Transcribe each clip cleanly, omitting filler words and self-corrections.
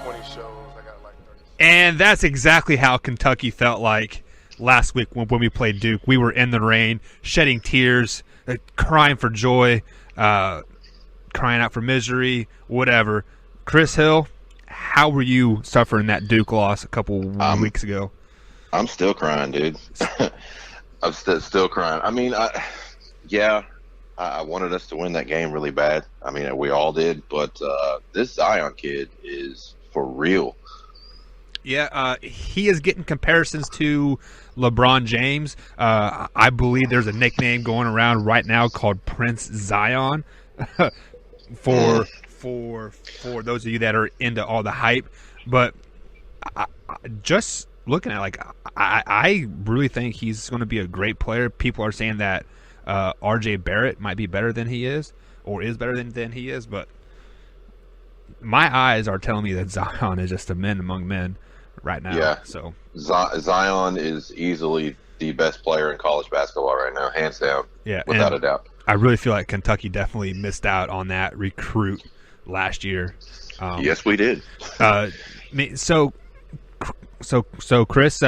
20 shows. I got like 30. And that's exactly how Kentucky felt like last week when we played Duke. We were in the rain, shedding tears, crying for joy, crying out for misery, whatever. Chris Hill, how were you suffering that Duke loss a couple weeks ago? I'm still crying, dude. I'm still crying. I mean, I wanted us to win that game really bad. I mean, we all did, but this Zion kid is for real. Yeah, he is getting comparisons to LeBron James. I believe there's a nickname going around right now called Prince Zion for those of you that are into all the hype. But I just looking at I really think he's going to be a great player. People are saying that R.J. Barrett might be better than he is, or is better than he is. But my eyes are telling me that Zion is just a man among men right now. Yeah. So Zion is easily the best player in college basketball right now, hands down. Yeah, without a doubt. I really feel like Kentucky definitely missed out on that recruit last year. Yes, we did. So Chris,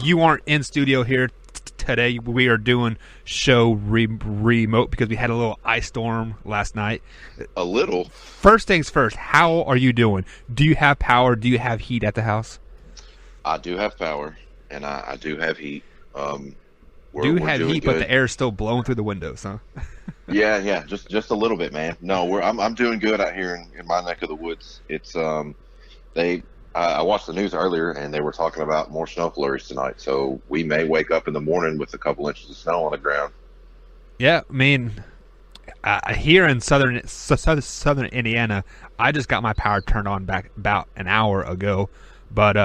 you aren't in studio here today. We are doing show remote because we had a little ice storm last night. A little. First things first, how are you doing? Do you have power? Do you have heat at the house? I do have power, and I do have heat. We're have heat, good. But the air is still blowing through the windows, huh? yeah, just a little bit, man. No, I'm doing good out here in my neck of the woods. It's I watched the news earlier, and they were talking about more snow flurries tonight. So we may wake up in the morning with a couple inches of snow on the ground. Yeah, I mean, here in southern Indiana, I just got my power turned on back about an hour ago. But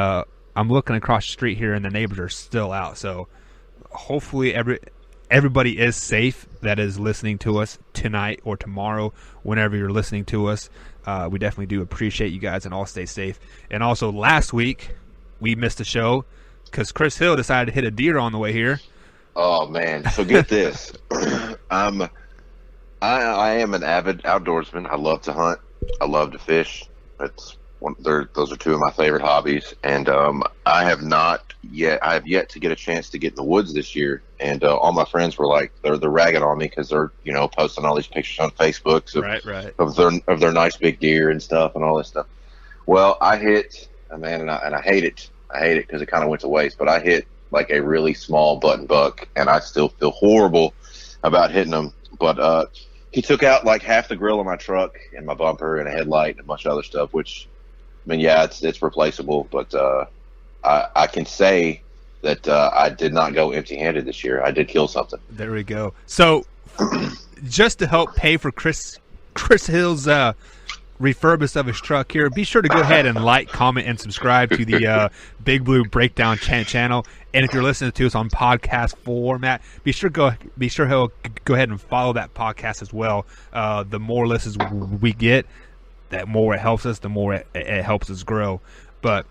I'm looking across the street here, and the neighbors are still out. So hopefully everybody is safe that is listening to us tonight or tomorrow, whenever you're listening to us. We definitely do appreciate you guys, and all stay safe. And also, last week we missed a show because Chris Hill decided to hit a deer on the way here. Oh man! So get this, I am an avid outdoorsman. I love to hunt. I love to fish. Those are two of my favorite hobbies, and I have yet to get a chance to get in the woods this year. And all my friends were like, they're ragging on me because they're posting all these pictures on Facebook of their nice big deer and stuff and all this stuff. Well, I hit, man, and I hate it. I hate it because it kind of went to waste. But I hit like a really small button buck, and I still feel horrible about hitting him. But he took out like half the grill of my truck and my bumper and a headlight and a bunch of other stuff, which, I mean, yeah, it's replaceable, but I can say that I did not go empty-handed this year. I did kill something. There we go. So, just to help pay for Chris Hill's refurbish of his truck here, be sure to go ahead and like, comment, and subscribe to the Big Blue Breakdown channel. And if you're listening to us on podcast format, be sure he'll go ahead and follow that podcast as well. The more listens we get, that more it helps us, the more it helps us grow. But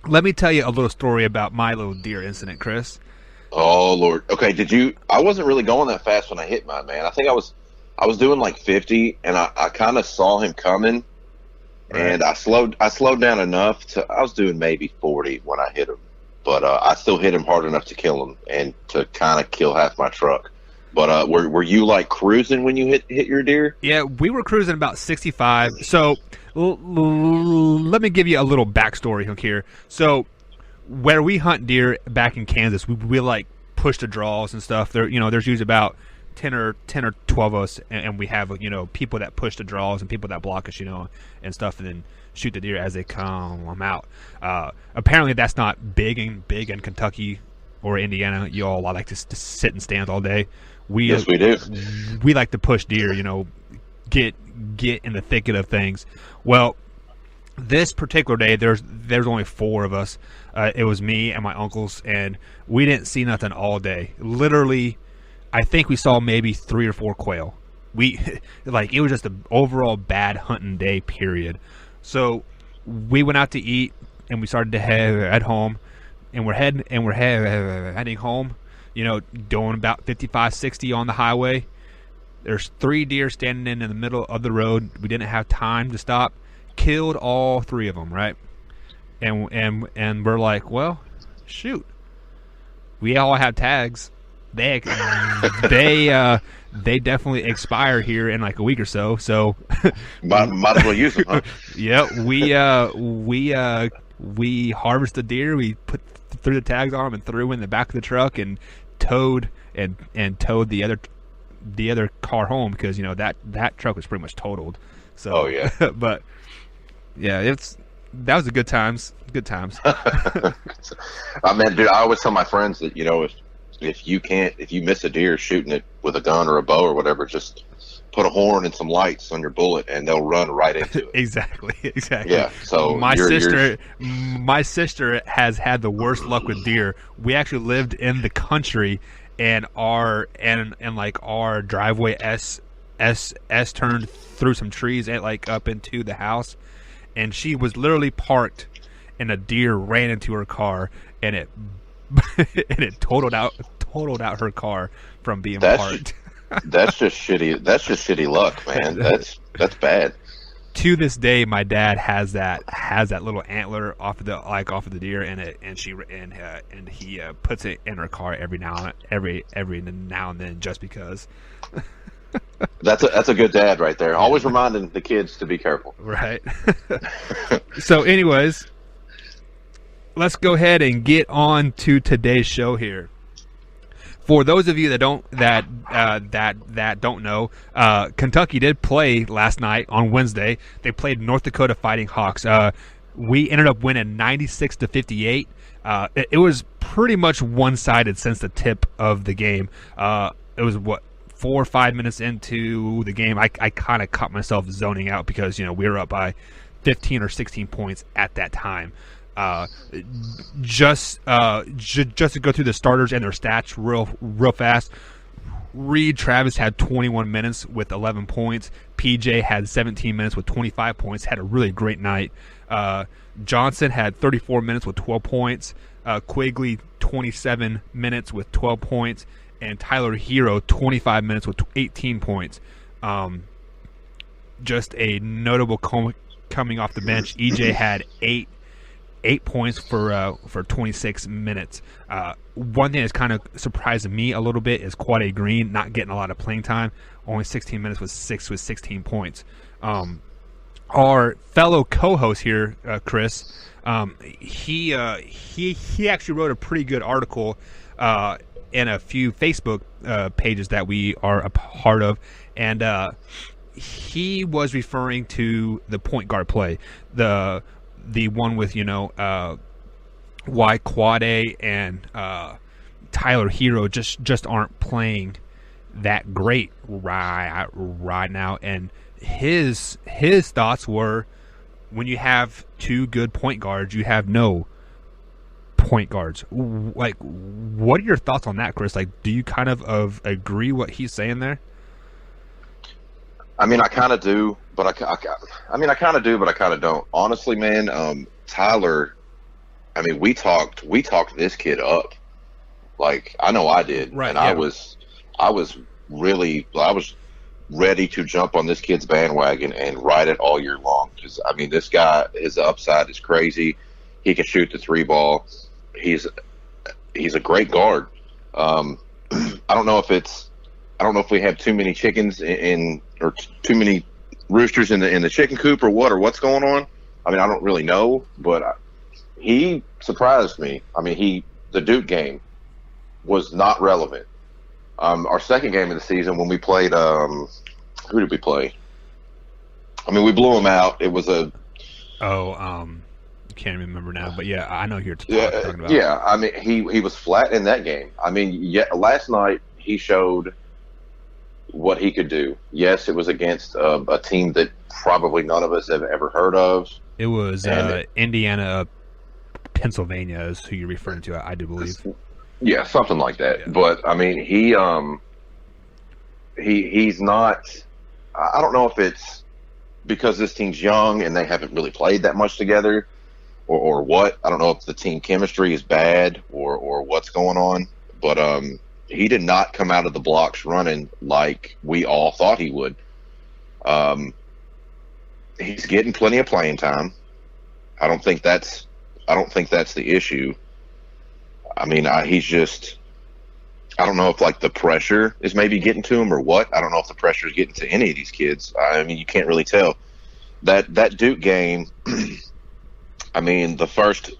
let me tell you a little story about my little deer incident, Chris. Oh Lord. Okay, I wasn't really going that fast when I hit mine, man. I think I was doing like 50, and I kind of saw him coming, right. And I slowed down enough I was doing maybe 40 when I hit him, but I still hit him hard enough to kill him and to kind of kill half my truck. But were you like cruising when you hit your deer? Yeah, we were cruising about 65. So let me give you a little backstory here. So where we hunt deer back in Kansas, we like push the draws and stuff. There's usually about 10 or 12 of us, and we have people that push the draws and people that block us, and stuff, and then shoot the deer as they come out. Apparently that's not big in Kentucky or Indiana. You all like to sit in stands all day. Yes, we do. We like to push deer, get in the thicket of things. Well, this particular day, there's only 4 of us. It was me and my uncles, and we didn't see nothing all day. Literally, I think we saw maybe 3 or 4 quail. It was just an overall bad hunting day, period. So we went out to eat, and we started to head home, and we're heading home. Doing about 55, 60 on the highway. There's 3 deer standing in the middle of the road. We didn't have time to stop. killed all 3 of them, right? And we're like, well, shoot, we all have tags. They definitely expire here in like a week or so. So might as well use them. Huh? Yeah, we harvested deer. We threw the tags on them and threw in the back of the truck and towed the other car home because that truck was pretty much totaled. So, oh yeah, but yeah, that was a good times. Good times. I mean, dude, I always tell my friends that if you miss a deer shooting it with a gun or a bow or whatever, just put a horn and some lights on your bullet and they'll run right into it. Exactly. Yeah. So my sister has had the worst luck with deer. We actually lived in the country and our driveway S turned through some trees and like up into the house, and she was literally parked and a deer ran into her car and it totaled out her car from being parked. That's just shitty luck, man. That's bad. To this day, my dad has that little antler off of the deer, and he puts it in her car every now and then just because. That's a good dad right there. Always reminding the kids to be careful. Right. So, anyways, let's go ahead and get on to today's show here. For those of you that don't know, Kentucky did play last night on Wednesday. They played North Dakota Fighting Hawks. We ended up winning 96-58. It was pretty much one-sided since the tip of the game. It was 4 or 5 minutes into the game, I kind of caught myself zoning out because we were up by 15 or 16 points at that time. Just to go through the starters and their stats real fast. Reed Travis had 21 minutes with 11 points. PJ had 17 minutes with 25 points. Had a really great night. Johnson had 34 minutes with 12 points. Quigley 27 minutes with 12 points. And Tyler Hero 25 minutes with 18 points. Just a notable coming off the bench. EJ had 8 points for 26 minutes. One thing that's kind of surprised me a little bit is Quade Green not getting a lot of playing time. Only 16 minutes with 16 points. Our fellow co-host here, Chris, he actually wrote a pretty good article in a few Facebook pages that we are a part of, and he was referring to the point guard play, the one with why Quade and Tyler Hero just aren't playing that great right now, and his thoughts were, when you have 2 good point guards, you have no point guards. Like, what are your thoughts on that, Chris? Like, do you kind of agree what he's saying there? I mean, I kind of do, but I kind of do, but I kind of don't. Honestly, man, Tyler. I mean, we talked this kid up. Like, I know I did, right? And yeah. I was ready to jump on this kid's bandwagon and ride it all year long. Because I mean, this guy, his upside is crazy. He can shoot the 3 ball. He's a great guard. I don't know if we have too many chickens or too many roosters in the chicken coop or what's going on. I mean, I don't really know, but he surprised me. I mean, the Duke game was not relevant. Our second game of the season, when we played, who did we play? I mean, we blew them out. It was can't remember now, but yeah, I know who you're talking about. Yeah, I mean, he was flat in that game. I mean, last night he showed what he could do. Yes, it was against a team that probably none of us have ever heard of. It was Indiana, Pennsylvania is who you're referring to, I do believe. Yeah, something like that. Yeah. But I mean, he's not. I don't know if it's because this team's young and they haven't really played that much together, or what. I don't know if the team chemistry is bad or what's going on. But he did not come out of the blocks running like we all thought he would. he's getting plenty of playing time. I don't think that's the issue. I mean, he's just. I don't know if like the pressure is maybe getting to him or what. I don't know if the pressure is getting to any of these kids. I mean, you can't really tell. That Duke game. I mean, the first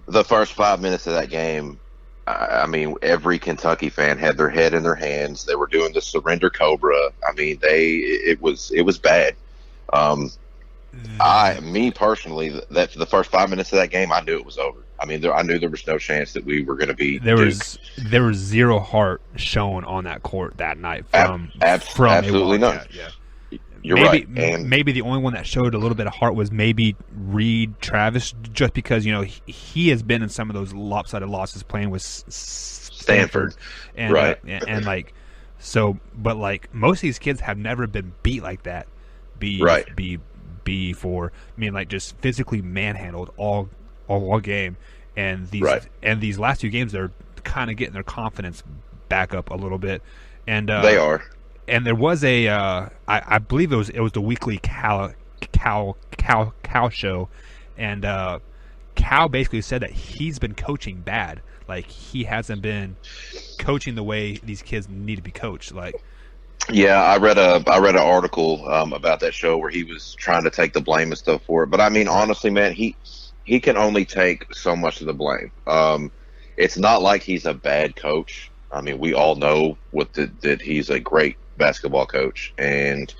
5 minutes of that game. I mean, every Kentucky fan had their head in their hands. They were doing the surrender cobra. I mean, it was bad. Me personally, that the first 5 minutes of that game, I knew it was over. I mean, I knew there was no chance that we were going to beat Duke. There was zero heart shown on that court that night from absolutely none. Yeah. You're right. And maybe the only one that showed a little bit of heart was maybe Reed Travis, just because he has been in some of those lopsided losses playing with Stanford, and right, and like so, but like most of these kids have never been beat like that. Before. I mean, like just physically manhandled all game, and these last two games they're kind of getting their confidence back up a little bit, and they are. And there was I believe it was the weekly Cal show, and Cal basically said that he's been coaching bad. Like he hasn't been coaching the way these kids need to be coached. Like, yeah, I read an article about that show where he was trying to take the blame and stuff for it. But I mean, honestly, man, he can only take so much of the blame. It's not like he's a bad coach. I mean, we all know that he's a great basketball coach, and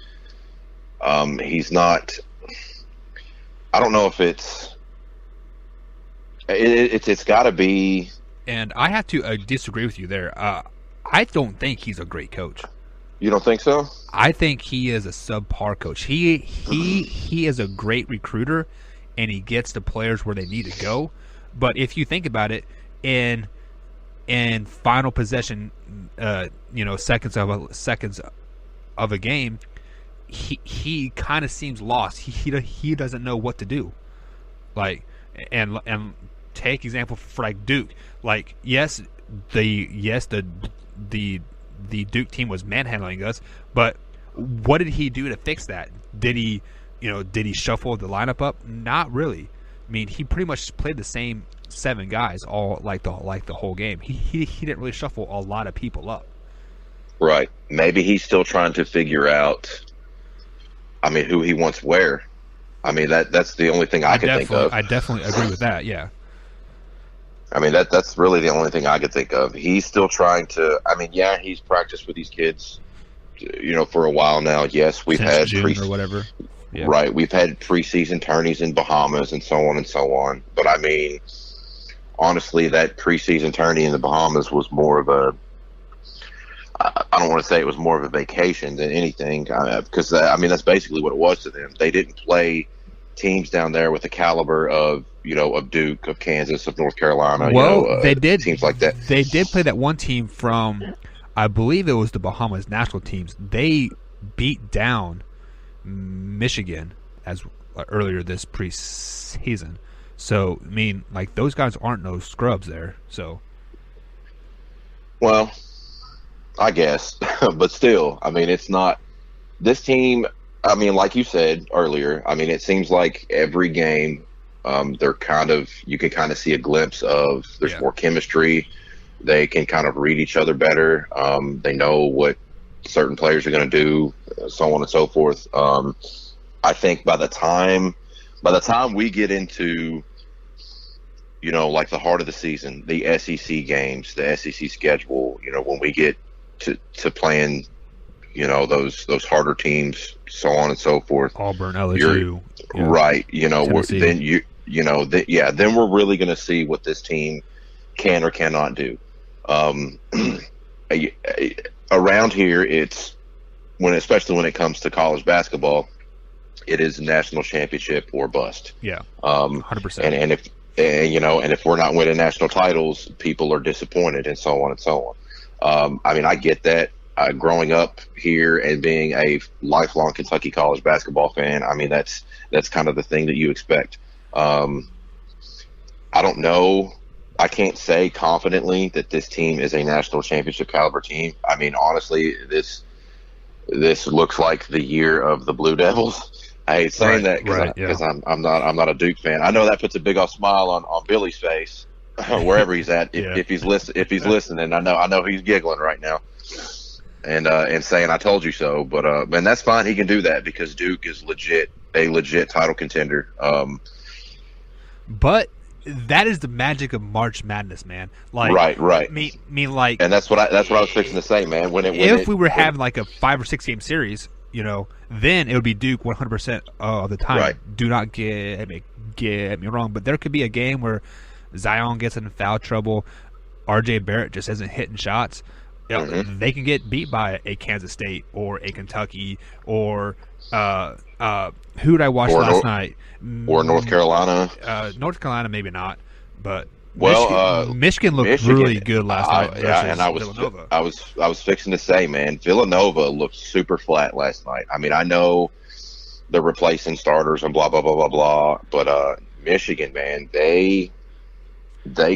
he's not. I don't know if it's got to be. And I have to disagree with you there. I don't think he's a great coach. You don't think so? I think he is a subpar coach. He is a great recruiter, and he gets the players where they need to go. But if you think about it, in final possession, seconds of a game, he kind of seems lost. He doesn't know what to do. Like, and take example for like Duke. Like, the Duke team was manhandling us, but what did he do to fix that? Did he shuffle the lineup up? Not really. I mean, he pretty much played the same 7 guys all like the whole game. He didn't really shuffle a lot of people up. Right. Maybe he's still trying to figure out. I mean, who he wants where. I mean, that's the only thing I can think of. I definitely agree with that. Yeah. I mean, that's really the only thing I could think of. He's still trying to. I mean, yeah, he's practiced with these kids, for a while now. Yes, we've had June or whatever. Yeah. Right, we've had preseason tourneys in Bahamas and so on and so on. But I mean, honestly, that preseason tourney in the Bahamas was more of a. I don't want to say it was more of a vacation than anything, because I mean that's basically what it was to them. They didn't play teams down there with the caliber of of Duke, of Kansas, of North Carolina. Well, they did teams like that. They did play that one team from, I believe it was the Bahamas national teams. They beat down Michigan as earlier this preseason. So I mean, like those guys aren't no scrubs there. So, well, I guess, but still, I mean, it's not this team. I mean, like you said earlier, I mean, it seems like every game, they're you can kind of see a glimpse of there's more chemistry. They can kind of read each other better. They know what certain players are going to do, so on and so forth. I think by the time we get into, like the heart of the season, the SEC games, the SEC schedule, when we get to playing, those harder teams, so on and so forth. Auburn, LSU, right? Then we're really going to see what this team can or cannot do. Around here, especially when it comes to college basketball, it is national championship or bust. Yeah, 100%. And if we're not winning national titles, people are disappointed, and so on and so on. I mean, I get that. Growing up here and being a lifelong Kentucky college basketball fan, I mean, that's kind of the thing that you expect. I don't know. I can't say confidently that this team is a national championship caliber team. I mean, honestly, this looks like the year of the Blue Devils. I hate saying Right, that yeah. because I'm not a Duke fan. I know that puts a big old smile on Billy's face wherever he's at. Yeah. If he's listening, I know he's giggling right now and saying I told you so. But man, that's fine. He can do that because Duke is a legit title contender. But that is the magic of March Madness, man. Like, right. Like, and that's what I was fixing to say, man. If we were having like a 5 or 6 game series, then it would be Duke 100% of the time. Right. Do not get me wrong, but there could be a game where Zion gets in foul trouble, R.J. Barrett just isn't hitting shots. They can get beat by a Kansas State or a Kentucky or who did I watch last night? Or North Carolina. North Carolina, maybe not, but Michigan looked really good last night. Yeah, and Villanova. I was fixing to say, man, Villanova looked super flat last night. I mean, I know they're replacing starters and blah blah blah blah blah, but Michigan, man, they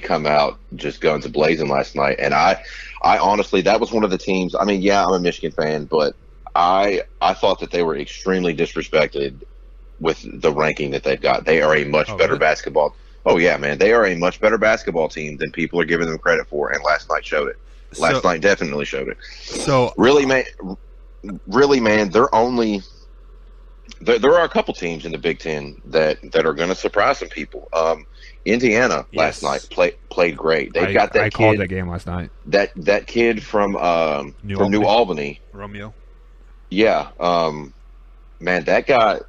come out just guns blazing last night, and I honestly, that was one of the teams. I mean, yeah, I'm a Michigan fan, but I thought that they were extremely disrespected with the ranking that they've got. They are a much better basketball. Oh yeah, man, they are a much better basketball team than people are giving them credit for, and last night showed it. Last night definitely showed it. So really, man, there are a couple teams in the Big Ten that are going to surprise some people. Indiana last night played great. They've got that I kid. called that game last night. That kid from New Albany, Romeo. Yeah, man, that guy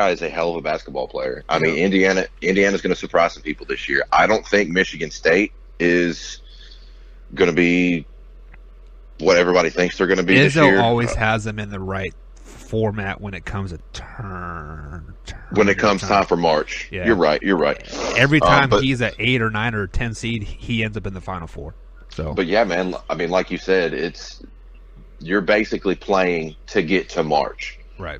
is a hell of a basketball player. I mean, Indiana's going to surprise some people this year. I don't think Michigan State is going to be what everybody thinks they're going to be this year. Izzo always has them in the right format when it comes to when it comes time for March. Yeah. You're right. Every time he's an 8 or 9 or 10 seed, he ends up in the Final Four. So, but yeah, man. I mean, like you said, you're basically playing to get to March, right?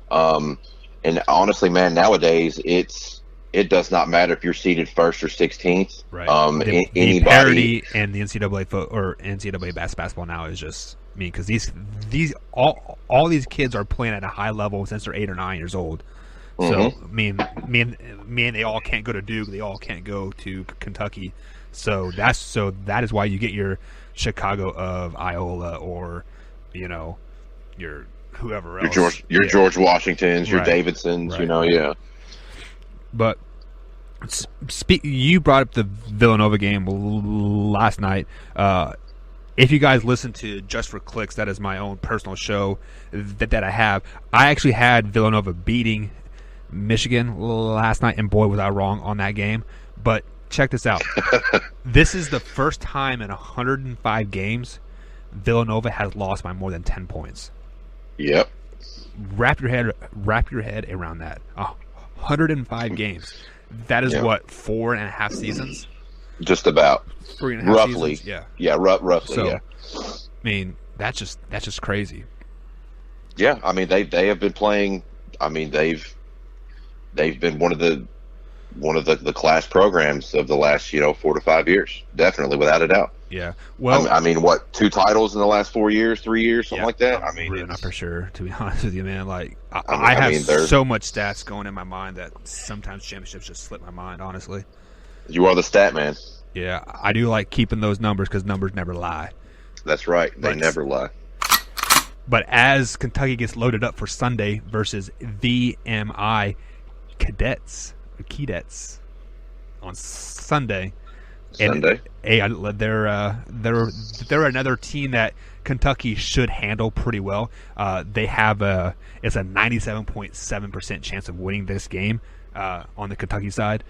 And honestly, man, nowadays it does not matter if you're seeded 1st or 16th. Right. Anybody the parity and the NCAA basketball now is just because these all these kids are playing at a high level since they're 8 or 9 years old. So me and they all can't go to Duke. They all can't go to Kentucky. So that is why you get your Chicago of Iola or your whoever else. Your George Washingtons, your Davidsons. Right. But you brought up the Villanova game last night. If you guys listen to Just for Clicks, that is my own personal show that I have. I actually had Villanova beating Michigan last night, and boy was I wrong on that game. But check this out. This is the first time in 105 games Villanova has lost by more than 10 points. Yep. Wrap your head around that. 105 games. That is what, 4.5 seasons? Just about. 3.5 roughly. seasons? Yeah. Yeah, roughly. So, yeah. I mean, that's just crazy. Yeah, I mean they have been playing. I mean they've been one of the class programs of the last 4 to 5 years, definitely, without a doubt. Yeah. Well, I mean, what, 2 titles in the last 4 years, 3 years, something like that? I mean, really not for sure, to be honest with you, man. Like, I have so much stats going in my mind that sometimes championships just slip my mind, honestly. You are the stat man. Yeah, I do like keeping those numbers because numbers never lie. That's right. They never lie. But as Kentucky gets loaded up for Sunday versus VMI Cadets on Sunday. Sunday. And they're another team that Kentucky should handle pretty well. They have it's a 97.7% chance of winning this game on the Kentucky side.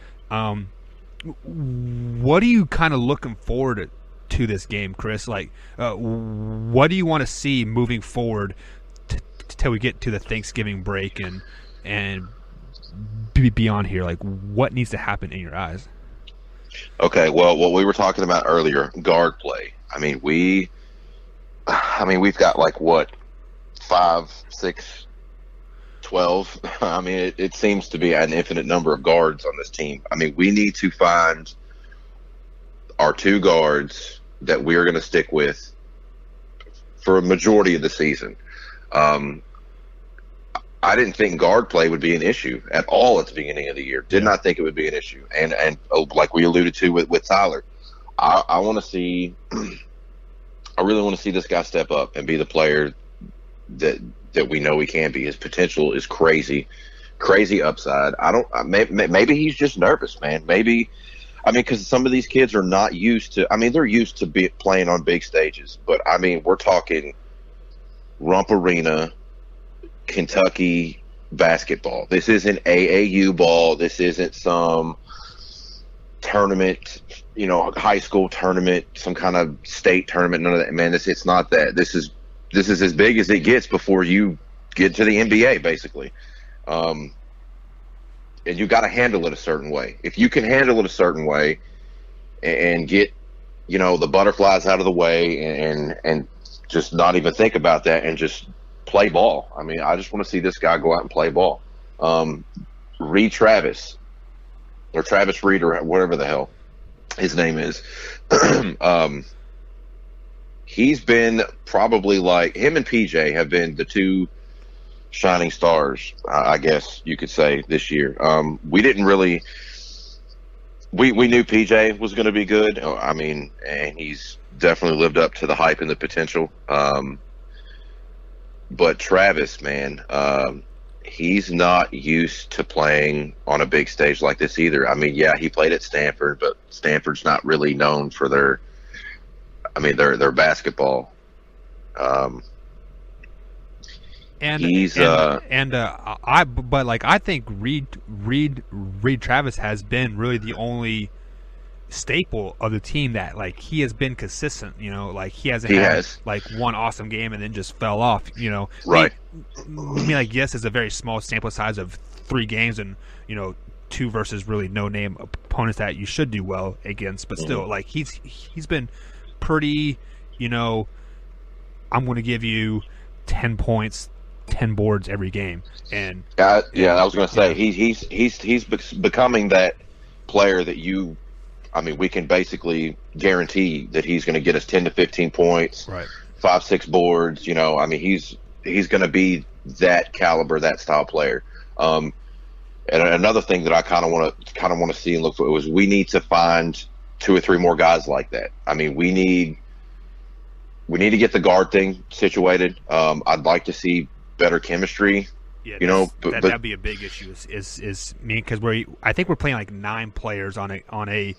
What are you kind of looking forward to this game, Chris? Like, what do you want to see moving forward till we get to the Thanksgiving break and beyond here? Like, what needs to happen in your eyes? Okay, well, what we were talking about earlier, guard play. I mean, we've got like what, 5, 6, 12. I mean, it seems to be an infinite number of guards on this team. I mean, we need to find our 2 guards that we are going to stick with for a majority of the season. I didn't think guard play would be an issue at all at the beginning of the year. Did not think it would be an issue. And like we alluded to with Tyler, I want to see. I really want to see this guy step up and be the player that we know he can be. His potential is crazy upside. Maybe he's just nervous, man. Maybe. I mean, because some of these kids are not used to. I mean, they're used to playing on big stages, but I mean, we're talking Rump Arena, Kentucky basketball. This isn't AAU ball. This isn't some tournament, high school tournament, some kind of state tournament. None of that, man. It's not that. This is as big as it gets before you get to the NBA, basically. And you got to handle it a certain way. If you can handle it a certain way and get, the butterflies out of the way and just not even think about that and just play ball. I mean, I just want to see this guy go out and play ball. Reed Travis or Travis Reed or whatever the hell his name is. He's been probably like him and PJ have been the two shining stars, I guess you could say, this year. We didn't really we knew PJ was going to be good. I mean, and he's definitely lived up to the hype and the potential. But Travis, man, he's not used to playing on a big stage like this either. I mean, yeah, he played at Stanford, but Stanford's not really known for their basketball. I think Reed Travis has been really the only staple of the team that like he has been consistent. Like he hasn't had like one awesome game and then just fell off. Right. I mean, like yes, it's a very small sample size of 3 games and 2 versus really no name opponents that you should do well against, but still like he's been pretty. I'm going to give you 10 points. 10 boards every game, and I was going to say he's becoming that player that we can basically guarantee that he's going to get us 10 to 15 points, right? 5-6 boards. He's going to be that caliber, that style player. And another thing that I kind of want to see and look for was we need to find 2 or 3 more guys like that. I mean, we need to get the guard thing situated. I'd like to see better chemistry, that'd be a big issue. Is because I think we're playing like 9 players on a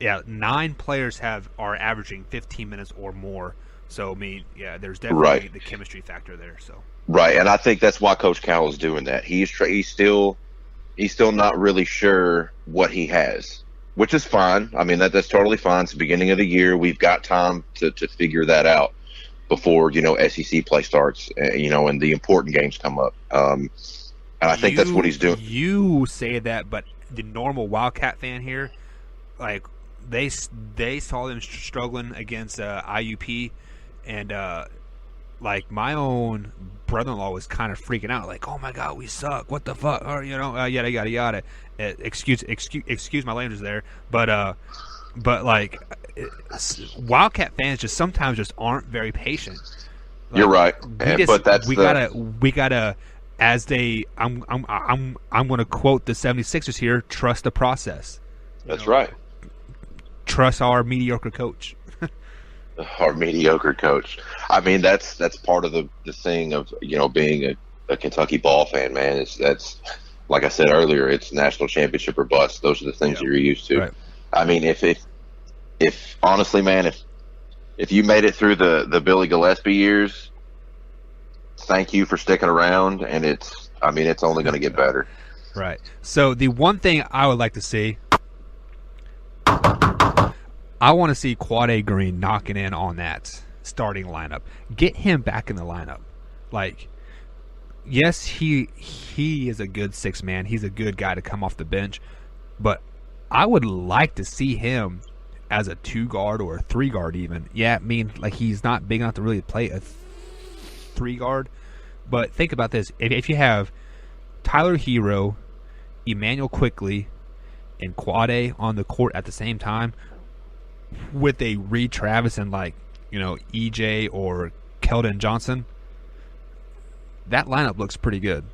9 players are averaging 15 minutes or more. So there's definitely the chemistry factor there. So right, and I think that's why Coach Cowell is doing that. He's still not really sure what he has, which is fine. I mean that's totally fine. It's the beginning of the year. We've got time to figure that out before SEC play starts, and the important games come up. And I think that's what he's doing. You say that, but the normal Wildcat fan here, like they saw them struggling against IUP, and like my own brother-in-law was kind of freaking out, like, "Oh my God, we suck! What the fuck?" Or yada yada yada. Excuse my language there, but like Wildcat fans just sometimes just aren't very patient. Like, you're right, we gotta as they I'm going to quote the 76ers here: trust the process. That's right. Trust our mediocre coach. Our mediocre coach. I mean, that's part of the thing of being a Kentucky ball fan, man. That's like I said earlier, it's national championship or bust. Those are the things that you're used to. Right. I mean, if honestly, man, if you made it through the Billy Gillispie years, thank you for sticking around, and it's only going to get better. Right. So the one thing I would like to see, I want to see Quade Green knocking in on that starting lineup. Get him back in the lineup. Like, yes, he is a good 6-man. He's a good guy to come off the bench, but I would like to see him as a 2-guard or a 3-guard even. Yeah, I mean, like he's not big enough to really play a 3-guard. But think about this. If you have Tyler Hero, Emmanuel Quickley, and Quade on the court at the same time with a Reed Travis and EJ or Keldon Johnson, that lineup looks pretty good.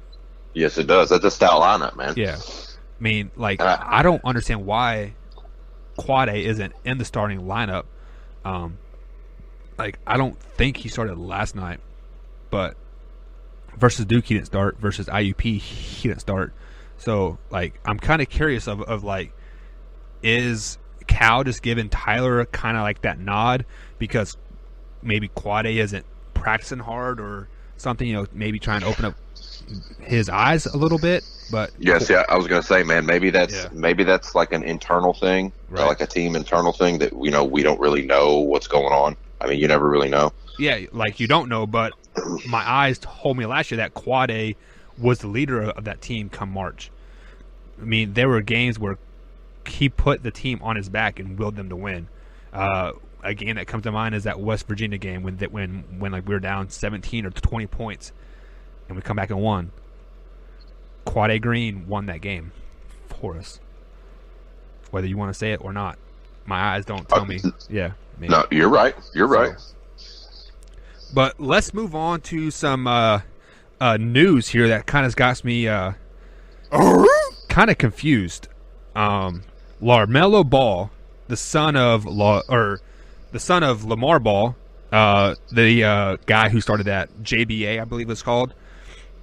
Yes, it does. That's a stout lineup, man. Yeah. I mean, like, I don't understand why Quad A isn't in the starting lineup. Like, I don't think he started last night, but versus Duke he didn't start, versus IUP he didn't start. So, like, I'm kind of curious of like, is Cal just giving Tyler kind of like that nod because maybe Quad A isn't practicing hard or something, you know, maybe trying to open up his eyes a little bit. But yes, yeah, I was going to say, man, maybe that's like an internal thing, right. Like a team internal thing that, you know, we don't really know what's going on. I mean, you never really know. Yeah, like you don't know, but my eyes told me last year that Quad A was the leader of that team come March. I mean, there were games where he put the team on his back and willed them to win. A game that comes to mind is that West Virginia game when like we were down 17 or 20 points and we come back and won. Quad A Green won that game for us. Whether you want to say it or not, my eyes don't tell me. Yeah. Maybe. No, you're right. You're right. But let's move on to some news here that kind of got me kind of confused. LaMelo Ball, the son of Lamar Ball, the guy who started that JBA, I believe it's called.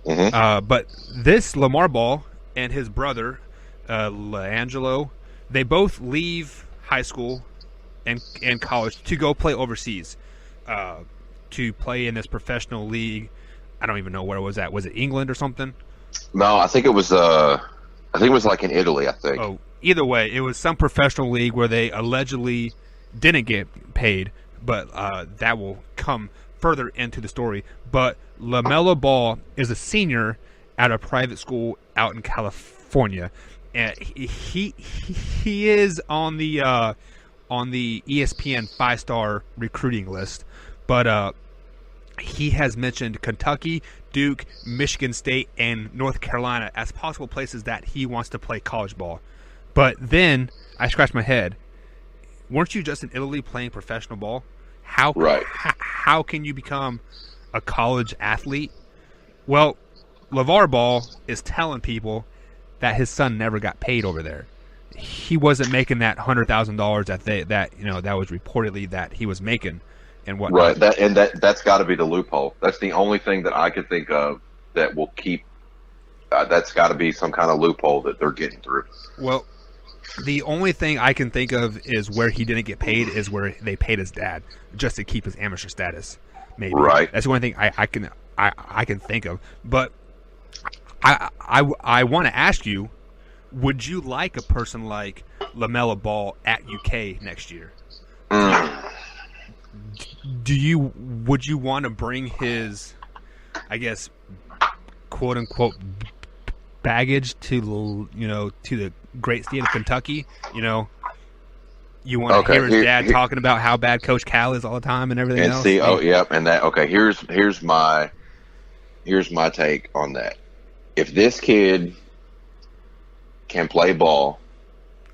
Mm-hmm. But this Lamar Ball and his brother, LaAngelo, they both leave high school and college to go play overseas, to play in this professional league. I don't even know where it was at. Was it England or something? No, I think it was like in Italy, I think. Oh, either way, it was some professional league where they allegedly didn't get paid, but that will come further into the story. But LaMelo Ball is a senior at a private school out in California, and he is on the ESPN 5-star recruiting list, but he has mentioned Kentucky, Duke, Michigan State, and North Carolina as possible places that he wants to play college ball. But then I scratched my head. Weren't you just in Italy playing professional ball? How can you become a college athlete? Well, LeVar Ball is telling people that his son never got paid over there. He wasn't making that $100,000 that was reportedly that he was making, and whatnot. Right. That's got to be the loophole. That's the only thing that I could think of that will keep. That's got to be some kind of loophole that they're getting through. Well, the only thing I can think of is where he didn't get paid is where they paid his dad just to keep his amateur status. Maybe. Right. That's the only thing I can think of. But I want to ask you, would you like a person like LaMelo Ball at UK next year? Would you want to bring his, I guess, quote unquote baggage to the great state of Kentucky? You know, you want to hear his dad talking about how bad Coach Cal is all the time and everything else. And that. Okay, here's my take on that. If this kid can play ball,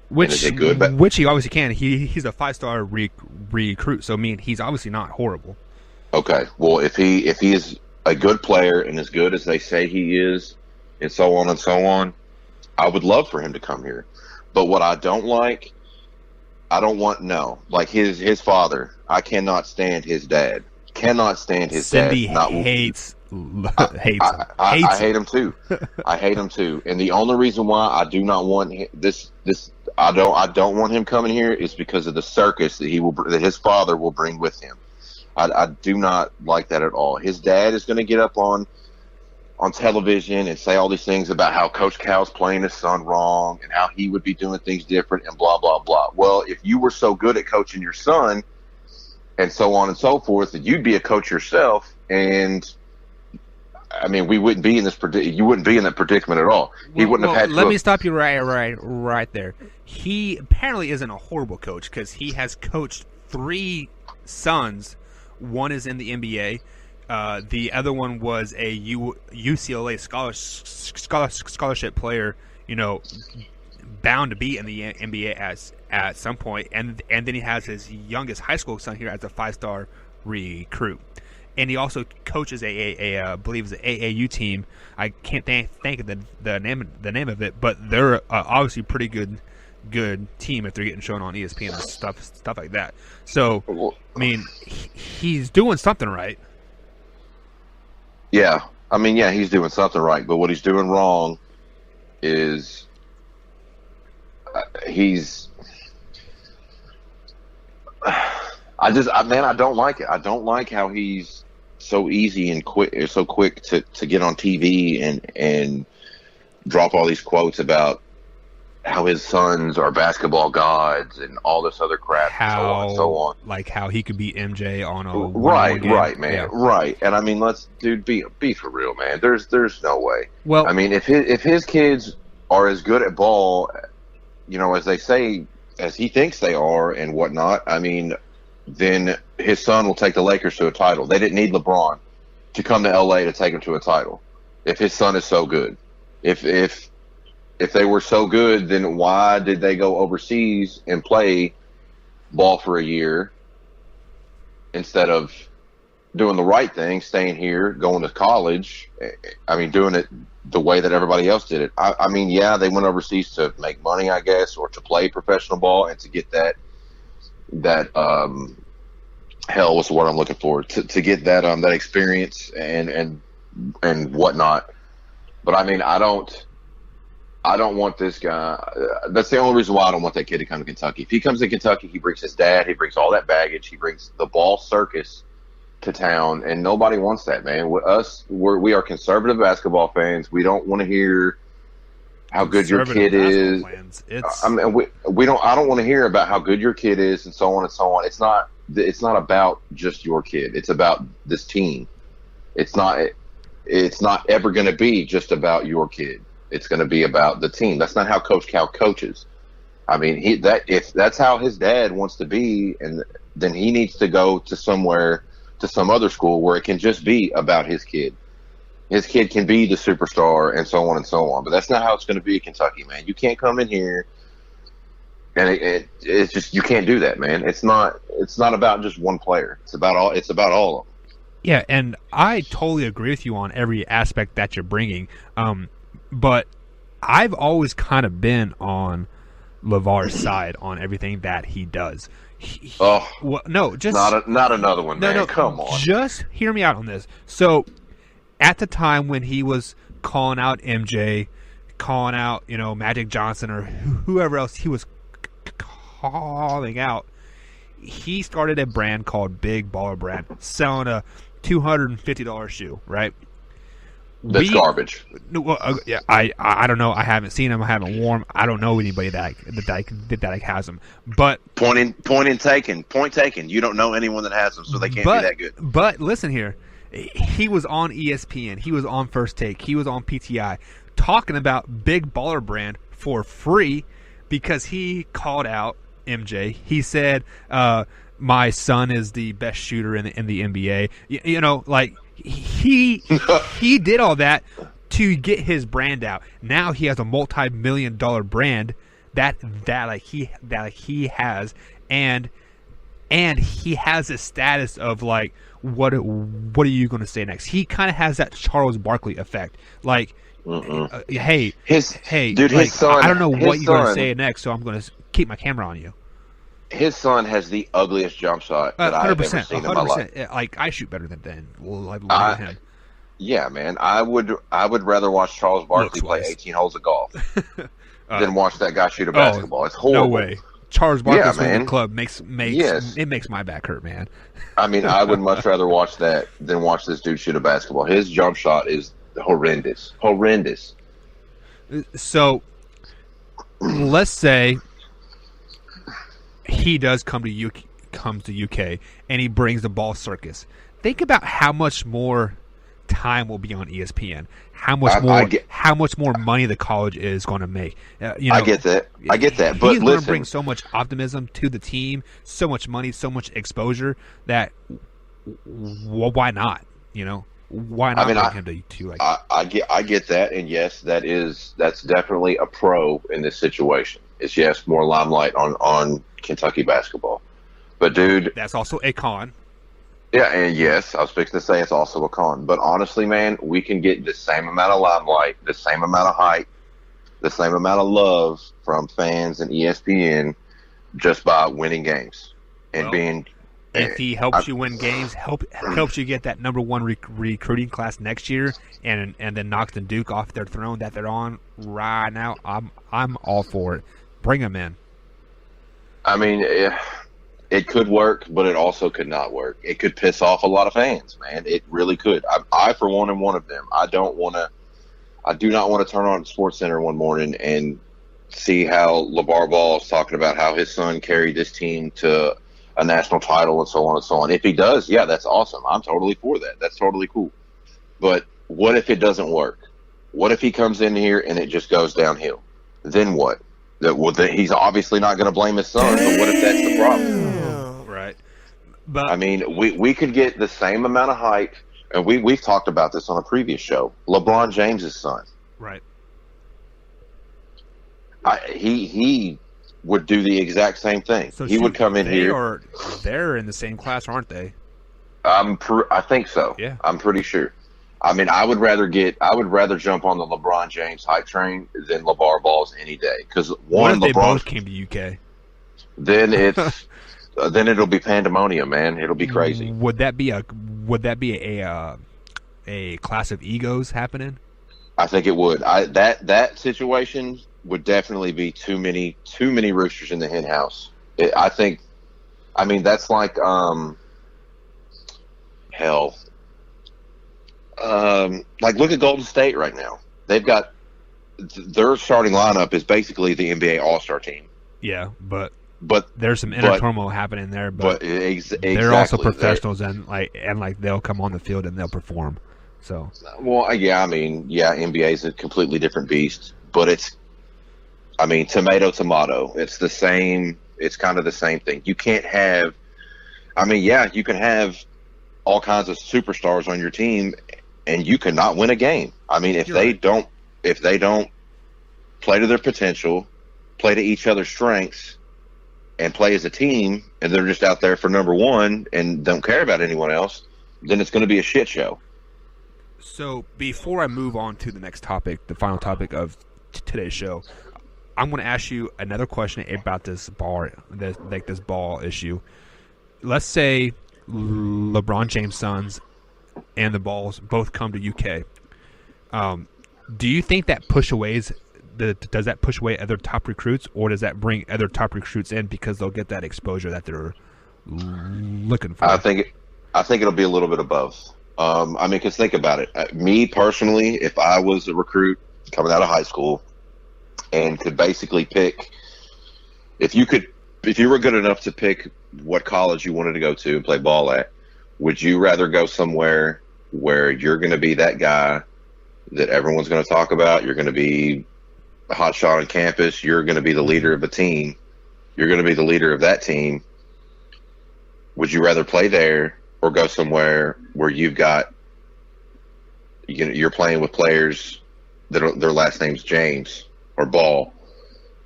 which he obviously can. He's a 5-star recruit, so I mean he's obviously not horrible. Okay, well if he is a good player and as good as they say he is, and so on and so on, I would love for him to come here. But what I don't like, like his father. I cannot stand his dad. Cindy dad. Hates I hate him too. I hate him too. And the only reason why I do not want this I don't want him coming here is because of the circus that his father will bring with him. I do not like that at all. His dad is going to get up on television and say all these things about how Coach Cal's playing his son wrong and how he would be doing things different and blah blah blah. Well, if you were so good at coaching your son and so on and so forth, that you'd be a coach yourself, and I mean, we wouldn't be in this. You wouldn't be in that predicament at all. He wouldn't have had. Let me stop you right there. He apparently isn't a horrible coach because he has coached 3 sons. One is in the NBA. The other one was a UCLA scholarship player. You know, bound to be in the NBA at some point. And then he has his youngest high school son here as a 5-star recruit. and he also coaches I believe it's an AAU team. I can't think of the name of it, but they're obviously pretty good team if they're getting shown on ESPN and stuff like that. So, I mean, he's doing something right. Yeah, I mean, yeah, he's doing something right, but what he's doing wrong is I don't like it. I don't like how he's so easy and so quick to get on TV and drop all these quotes about how his sons are basketball gods and all this other crap, and so on and so on. Like how he could beat MJ on a right, man, yeah. Right. And I mean, be for real, man. There's no way. Well, I mean, if his kids are as good at ball, as they say, as he thinks they are, and whatnot, I mean, then his son will take the Lakers to a title. They didn't need LeBron to come to LA to take him to a title. If his son is so good, if they were so good, then why did they go overseas and play ball for a year instead of doing the right thing, staying here, going to college? I mean, doing it the way that everybody else did it. I mean, yeah, they went overseas to make money, I guess, or to play professional ball and to get that hell, what's the word I'm looking for? To get that experience and whatnot. But I mean, I don't want this guy. That's the only reason why I don't want that kid to come to Kentucky. If he comes to Kentucky, he brings his dad, he brings all that baggage, he brings the ball circus to town, and nobody wants that, man. We are conservative basketball fans. We don't want to hear how good your kid is. I mean, I don't want to hear about how good your kid is, and so on and so on. It's not about just your kid. It's about this team. It's not ever going to be just about your kid. It's going to be about the team. That's not how Coach Cal coaches. I mean, if that's how his dad wants to be, and then he needs to go to some other school where it can just be about his kid. His kid can be the superstar and so on and so on. But that's not how it's going to be at Kentucky, man. You can't come in here and it's just, you can't do that, man. It's not about just one player. It's about all of them. Yeah, and I totally agree with you on every aspect that you're bringing. But I've always kind of been on LeVar's side on everything that he does. Not another one, man. No, come on. Just hear me out on this. So, at the time when he was calling out MJ, calling out, Magic Johnson or whoever else he was calling out, he started a brand called Big Baller Brand, selling a $250 shoe, right? That's garbage. Yeah, I don't know. I haven't seen him. I haven't worn him. I don't know anybody that has them. But point taken. You don't know anyone that has them, so they can't be that good. But listen here, he was on ESPN. He was on First Take. He was on PTI talking about Big Baller Brand for free because he called out MJ. He said, "My son is the best shooter in the NBA." He did all that to get his brand out. Now he has a multi-million-dollar brand that he has, and he has a status of like, what are you going to say next? He kind of has that Charles Barkley effect, like, his son. I don't know what you're going to say next, so I'm going to keep my camera on you. His son has the ugliest jump shot that I've ever seen in my life. Like, I shoot better than him. Yeah, man. I would rather watch Charles Barkley play 18 holes of golf than watch that guy shoot a basketball. It's horrible. No way. Charles Barkley's winning club makes my back hurt, man. I mean, I would much rather watch that than watch this dude shoot a basketball. His jump shot is horrendous. So, let's say he does come to UK and he brings the ball circus. Think about how much more time will be on ESPN. How much more money the college is going to make. I get that. But he's going to bring so much optimism to the team, so much money, so much exposure that why not? Why not bring him to like? I get that, and yes, that's definitely a pro in this situation. It's more limelight on Kentucky basketball, but dude, that's also a con. Yeah, and yes, I was fixing to say it's also a con. But honestly, man, we can get the same amount of limelight, the same amount of hype, the same amount of love from fans and ESPN just by winning games and Well, being. if he helps you win games, helps you get that number one recruiting class next year, and then knocks the Duke off their throne that they're on right now, I'm all for it. Bring him in. I mean, it could work, but it also could not work. It could piss off a lot of fans, man. It really could. I for one, am one of them. I do not want to turn on Sports Center one morning and see how LeVar Ball is talking about how his son carried this team to a national title and so on and so on. If he does, yeah, that's awesome. I'm totally for that. That's totally cool. But what if it doesn't work? What if he comes in here and it just goes downhill? Then what? He's obviously not going to blame his son, but what if that's the problem? Right. But I mean, we could get the same amount of hype, and we've talked about this on a previous show. LeBron James's son. Right. He would do the exact same thing. So he would come in here. They're in the same class, aren't they? I think so. Yeah. I'm pretty sure. I mean, I would rather jump on the LeBron James hype train than LeVar Ball's any day. Because what if they both came to UK? Then it's then it'll be pandemonium, man. It'll be crazy. Would that be a class of egos happening? I think it would. That situation would definitely be too many roosters in the hen house. I mean, that's like hell. Like look at Golden State right now. They've got their starting lineup is basically the NBA All-Star team. Yeah, but But there's some inner turmoil happening there. But exactly, they're also professionals, and they'll come on the field and they'll perform. So yeah, I mean, yeah, NBA is a completely different beast, but it's, I mean, tomato. It's the same. It's kind of the same thing. You can't have. I mean, yeah, you can have all kinds of superstars on your team, and you cannot win a game. I mean, if they don't play to their potential, play to each other's strengths, and play as a team, and they're just out there for number one and don't care about anyone else, then it's going to be a shit show. So before I move on to the next topic, the final topic of today's show, I'm going to ask you another question about this ball issue. Let's say LeBron James' sons and the Balls both come to UK. Do you think that does that push away other top recruits, or does that bring other top recruits in because they'll get that exposure that they're looking for? I think it'll be a little bit of both. I mean, because think about it. Me personally, if I was a recruit coming out of high school and could basically pick, if you were good enough to pick what college you wanted to go to and play ball at, would you rather go somewhere where you're going to be that guy that everyone's going to talk about? You're going to be a hot shot on campus. You're going to be the leader of a team. You're going to be the leader of that team. Would you rather play there or go somewhere where you're playing with players that their last name's James or Ball,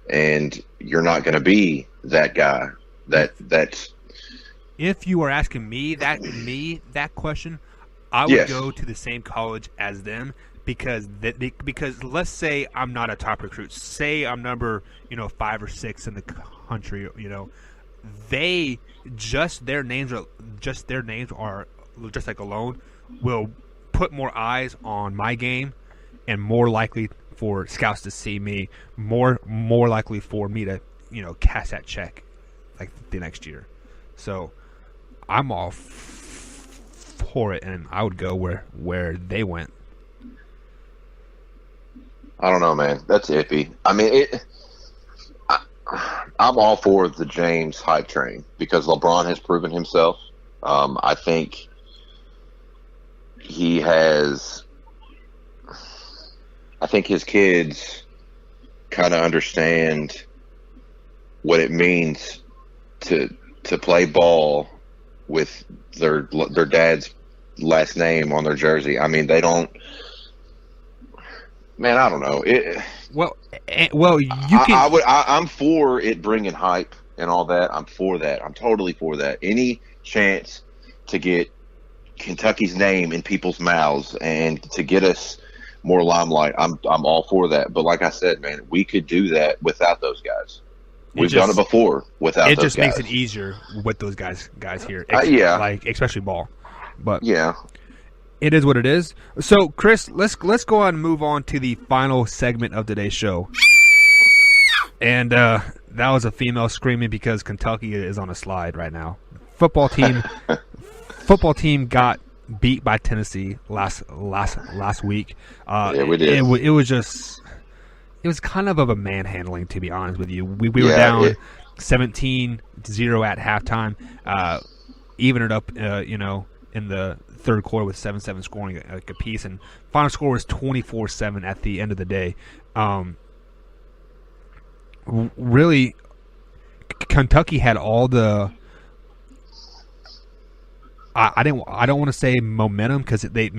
and you're not going to be that guy? That's. If you are asking me that question, I would go to the same college as them. Because let's say I'm not a top recruit. Say I'm number 5 or 6 in the country. They their names are just like alone will put more eyes on my game, and more likely for scouts to see me. More likely for me to cash that check like the next year. So I'm all for it, and I would go where they went. I don't know, man. That's iffy. I mean, I'm all for the James hype train because LeBron has proven himself. I think his kids kind of understand what it means to play ball with their dad's last name on their jersey. I mean, they don't. Man, I don't know. I'm for it bringing hype and all that. I'm for that. I'm totally for that. Any chance to get Kentucky's name in people's mouths and to get us more limelight. I'm all for that. But like I said, man, we could do that without those guys. We've done it before without those guys. It just makes it easier with those guys here. Yeah. Like, especially Ball. But yeah. It is what it is. So, Chris, let's go on and move on to the final segment of today's show. And that was a female screaming because Kentucky is on a slide right now. Football team got beat by Tennessee last week. Yeah, we did. It was kind of a manhandling, to be honest with you. We were down 17-0 at halftime. Even it up, in the third quarter with 7-7 scoring a piece, and final score was 24-7 at the end of the day. Really, Kentucky had all the. I don't want to say momentum because they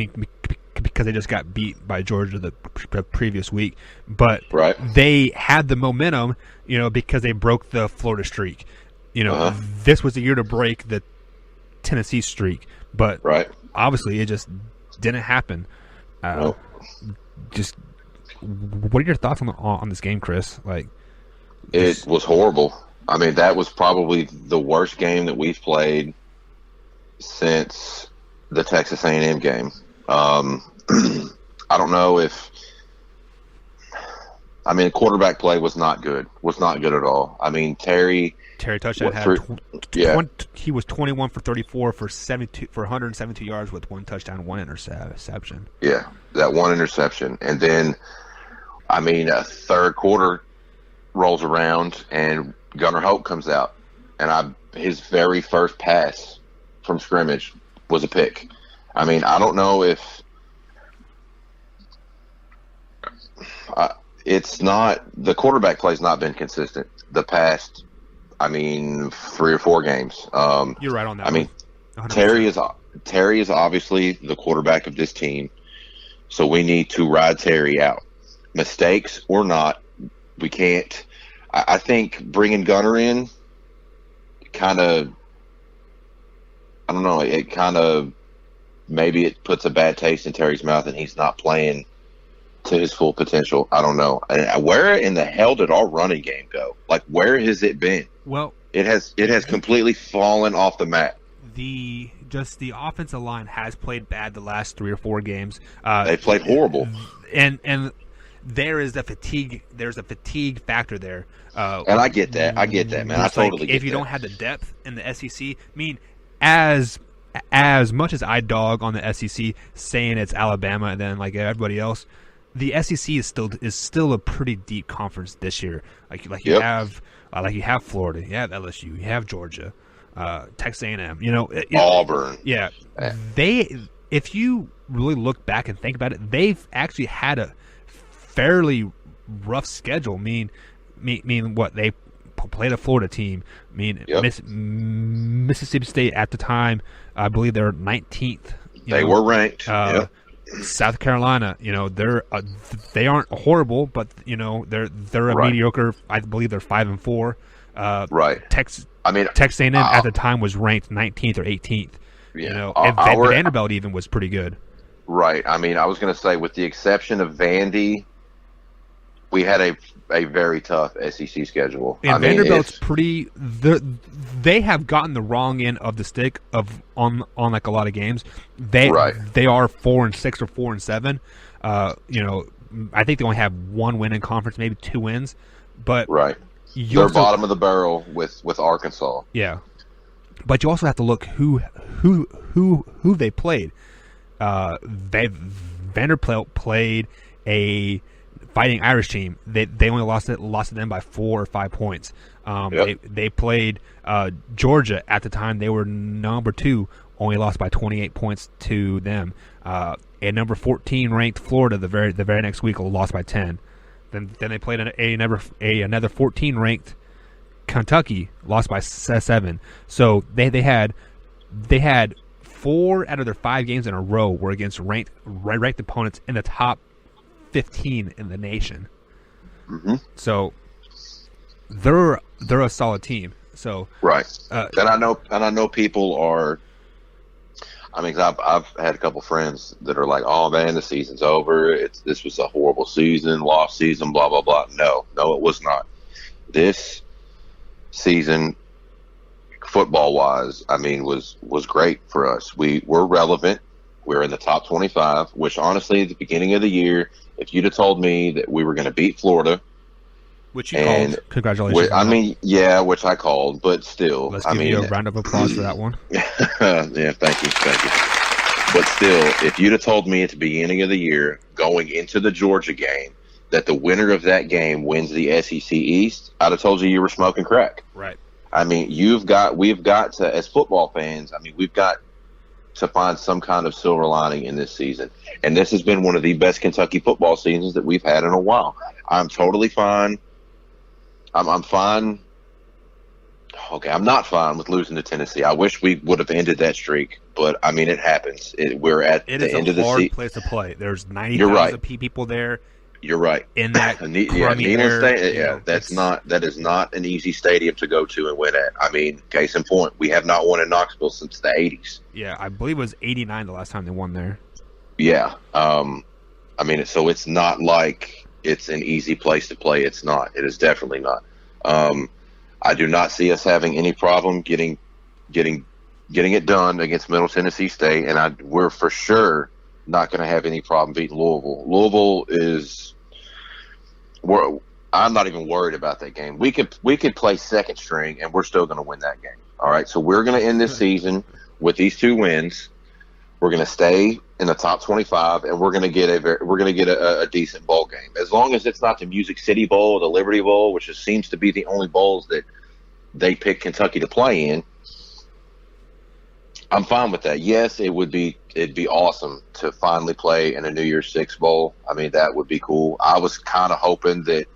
just got beat by Georgia the previous week, but they had the momentum, because they broke the Florida streak. This was the year to break the Tennessee streak, but obviously it just didn't happen. Just what are your thoughts on this game, Chris? Like, it was horrible. I mean, that was probably the worst game that we've played since the Texas A&M game. I don't know if. I mean, quarterback play was not good. Was not good at all. I mean, Terry touchdown he was 21 for 34 for 172 yards with one touchdown, one interception. Yeah, that one interception, and then, I mean, a third quarter rolls around and Gunnar Hope comes out, and his very first pass from scrimmage was a pick. I mean, I don't know if it's not the quarterback play's not been consistent the past. I mean, 3 or 4 games. You're right on that. I mean, 100%. Terry is obviously the quarterback of this team, so we need to ride Terry out. Mistakes or not, we can't. I think bringing Gunnar in kind of, I don't know, it kind of maybe it puts a bad taste in Terry's mouth and he's not playing to his full potential. I don't know. And where in the hell did our running game go? Like, where has it been? Well, it has completely fallen off the map. The offensive line has played bad the last 3 or 4 games. They played horrible. And there's a fatigue factor there. And I get that, man. I totally get that. If you don't have the depth in the SEC, I mean, as much as I dog on the SEC, saying it's Alabama and then like everybody else, the SEC is still a pretty deep conference this year. You have Florida, you have LSU, you have Georgia, Texas A&M, Auburn. Yeah, if you really look back and think about it, they've actually had a fairly rough schedule. Mean what they played a Florida team. Mississippi State at the time, I believe they were 19th. They were ranked. South Carolina, they aren't horrible, but they're a mediocre. I believe they're 5-4. Texas A&M at the time was ranked 19th or 18th. Yeah. And Vanderbilt even was pretty good. Right. I mean, I was going to say, with the exception of Vandy, we had a very tough SEC schedule. And Vanderbilt's pretty. They have gotten the wrong end of the stick on like a lot of games. They are 4-6 or 4-7. I think they only have 1 win in conference, maybe 2 wins. But they're bottom of the barrel with Arkansas. Yeah, but you also have to look who they played. Vanderbilt played a Fighting Irish team. They only lost to them by 4 or 5 points. They played Georgia at the time. They were number 2, only lost by 28 points to them. And number 14 ranked Florida the very next week lost by 10. Then they played another 14 ranked Kentucky, lost by 7. So they had 4 out of their 5 games in a row were against ranked opponents in the top 15 in the nation. Mm-hmm. So they're a solid team. So and I know people are I mean, I've had a couple friends that are like, "Oh man, the season's over. This was a horrible season, lost season, blah blah blah." No, it was not. This season, football wise, I mean, was great for us. We were relevant. We're in the top 25. Which honestly, at the beginning of the year, if you'd have told me that we were going to beat Florida, which you called, congratulations. I mean, yeah, which I called, but still, Let's give you a round of applause for that one. Yeah, thank you. But still, if you'd have told me at the beginning of the year, going into the Georgia game, that the winner of that game wins the SEC East, I'd have told you were smoking crack. Right. I mean, we've got to, as football fans, I mean, we've got to find some kind of silver lining in this season. And this has been one of the best Kentucky football seasons that we've had in a while. I'm totally fine. I'm fine. Okay, I'm not fine with losing to Tennessee. I wish we would have ended that streak, but I mean, it happens. We're at the end of the season. It is a hard place to play. There's 90,000 people there. You're right. In that Middle State, that is not an easy stadium to go to and win at. I mean, case in point, we have not won in Knoxville since the 80s. Yeah, I believe it was 89 the last time they won there. Yeah. I mean, so it's not like it's an easy place to play. It's not. It is definitely not. I do not see us having any problem getting it done against Middle Tennessee State, and we're for sure not going to have any problem beating Louisville. Louisville is. I'm not even worried about that game. We could play second string, and we're still going to win that game. All right, so we're going to end this season with these 2 wins. We're going to stay in the top 25, and we're going to get a decent bowl game. As long as it's not the Music City Bowl or the Liberty Bowl, which seems to be the only bowls that they pick Kentucky to play in, I'm fine with that. Yes, it'd be awesome to finally play in a New Year's Six bowl. I mean, that would be cool. I was kind of hoping that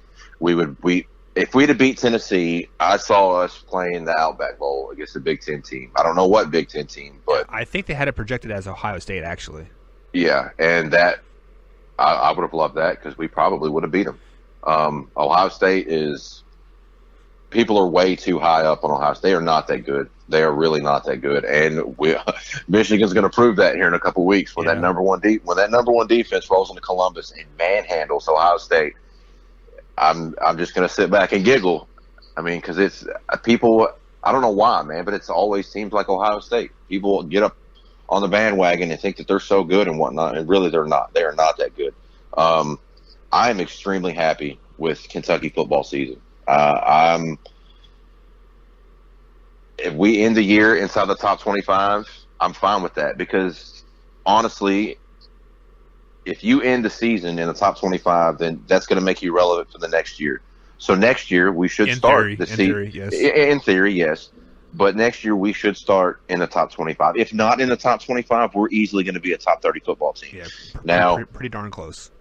if we'd have beat Tennessee, I saw us playing the Outback Bowl against the Big Ten team. I don't know what Big Ten team, but I think they had it projected as Ohio State, actually. Yeah, and that I would have loved that because we probably would have beat them. Ohio State people are way too high up on Ohio State. They are not that good. They are really not that good, and Michigan's going to prove that here in a couple of weeks when that number one defense rolls into Columbus and manhandles Ohio State. I'm just going to sit back and giggle. I mean, because it's people. I don't know why, man, but it's always seems like Ohio State. People get up on the bandwagon and think that they're so good and whatnot, and really they're not. They are not that good. I am extremely happy with Kentucky football season. If we end the year inside the top 25, I'm fine with that because honestly, if you end the season in the top 25, then that's going to make you relevant for the next year. So next year we should start the season. In theory, yes. But next year we should start in the top 25. If not in the top 25, we're easily going to be a top 30 football team. Yeah, now, pretty darn close.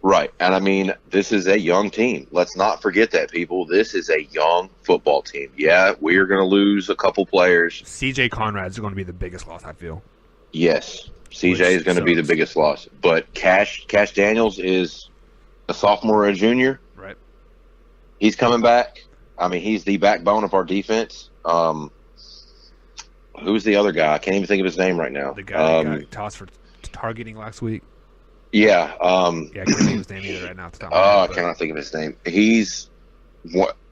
Right. And I mean, this is a young team. Let's not forget that, people. This is a young football team. Yeah, we're going to lose a couple players. CJ Conrad's going to be the biggest loss, I feel. Yes. CJ is going to be the biggest loss. But Cash Daniels is a sophomore or a junior. Right. He's coming back. I mean, he's the backbone of our defense. Who's the other guy? I can't even think of his name right now. The guy that got tossed for targeting last week. Yeah. I can't think of his name either right now. I cannot think of his name. He's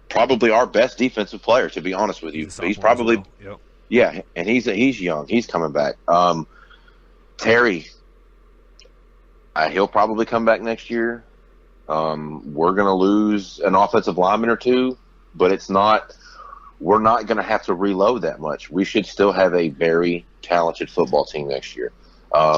probably our best defensive player, to be honest with you. He's probably Yep. Yeah, and he's young. He's coming back. Terry, he'll probably come back next year. We're going to lose an offensive lineman or two, but we're not going to have to reload that much. We should still have a very talented football team next year.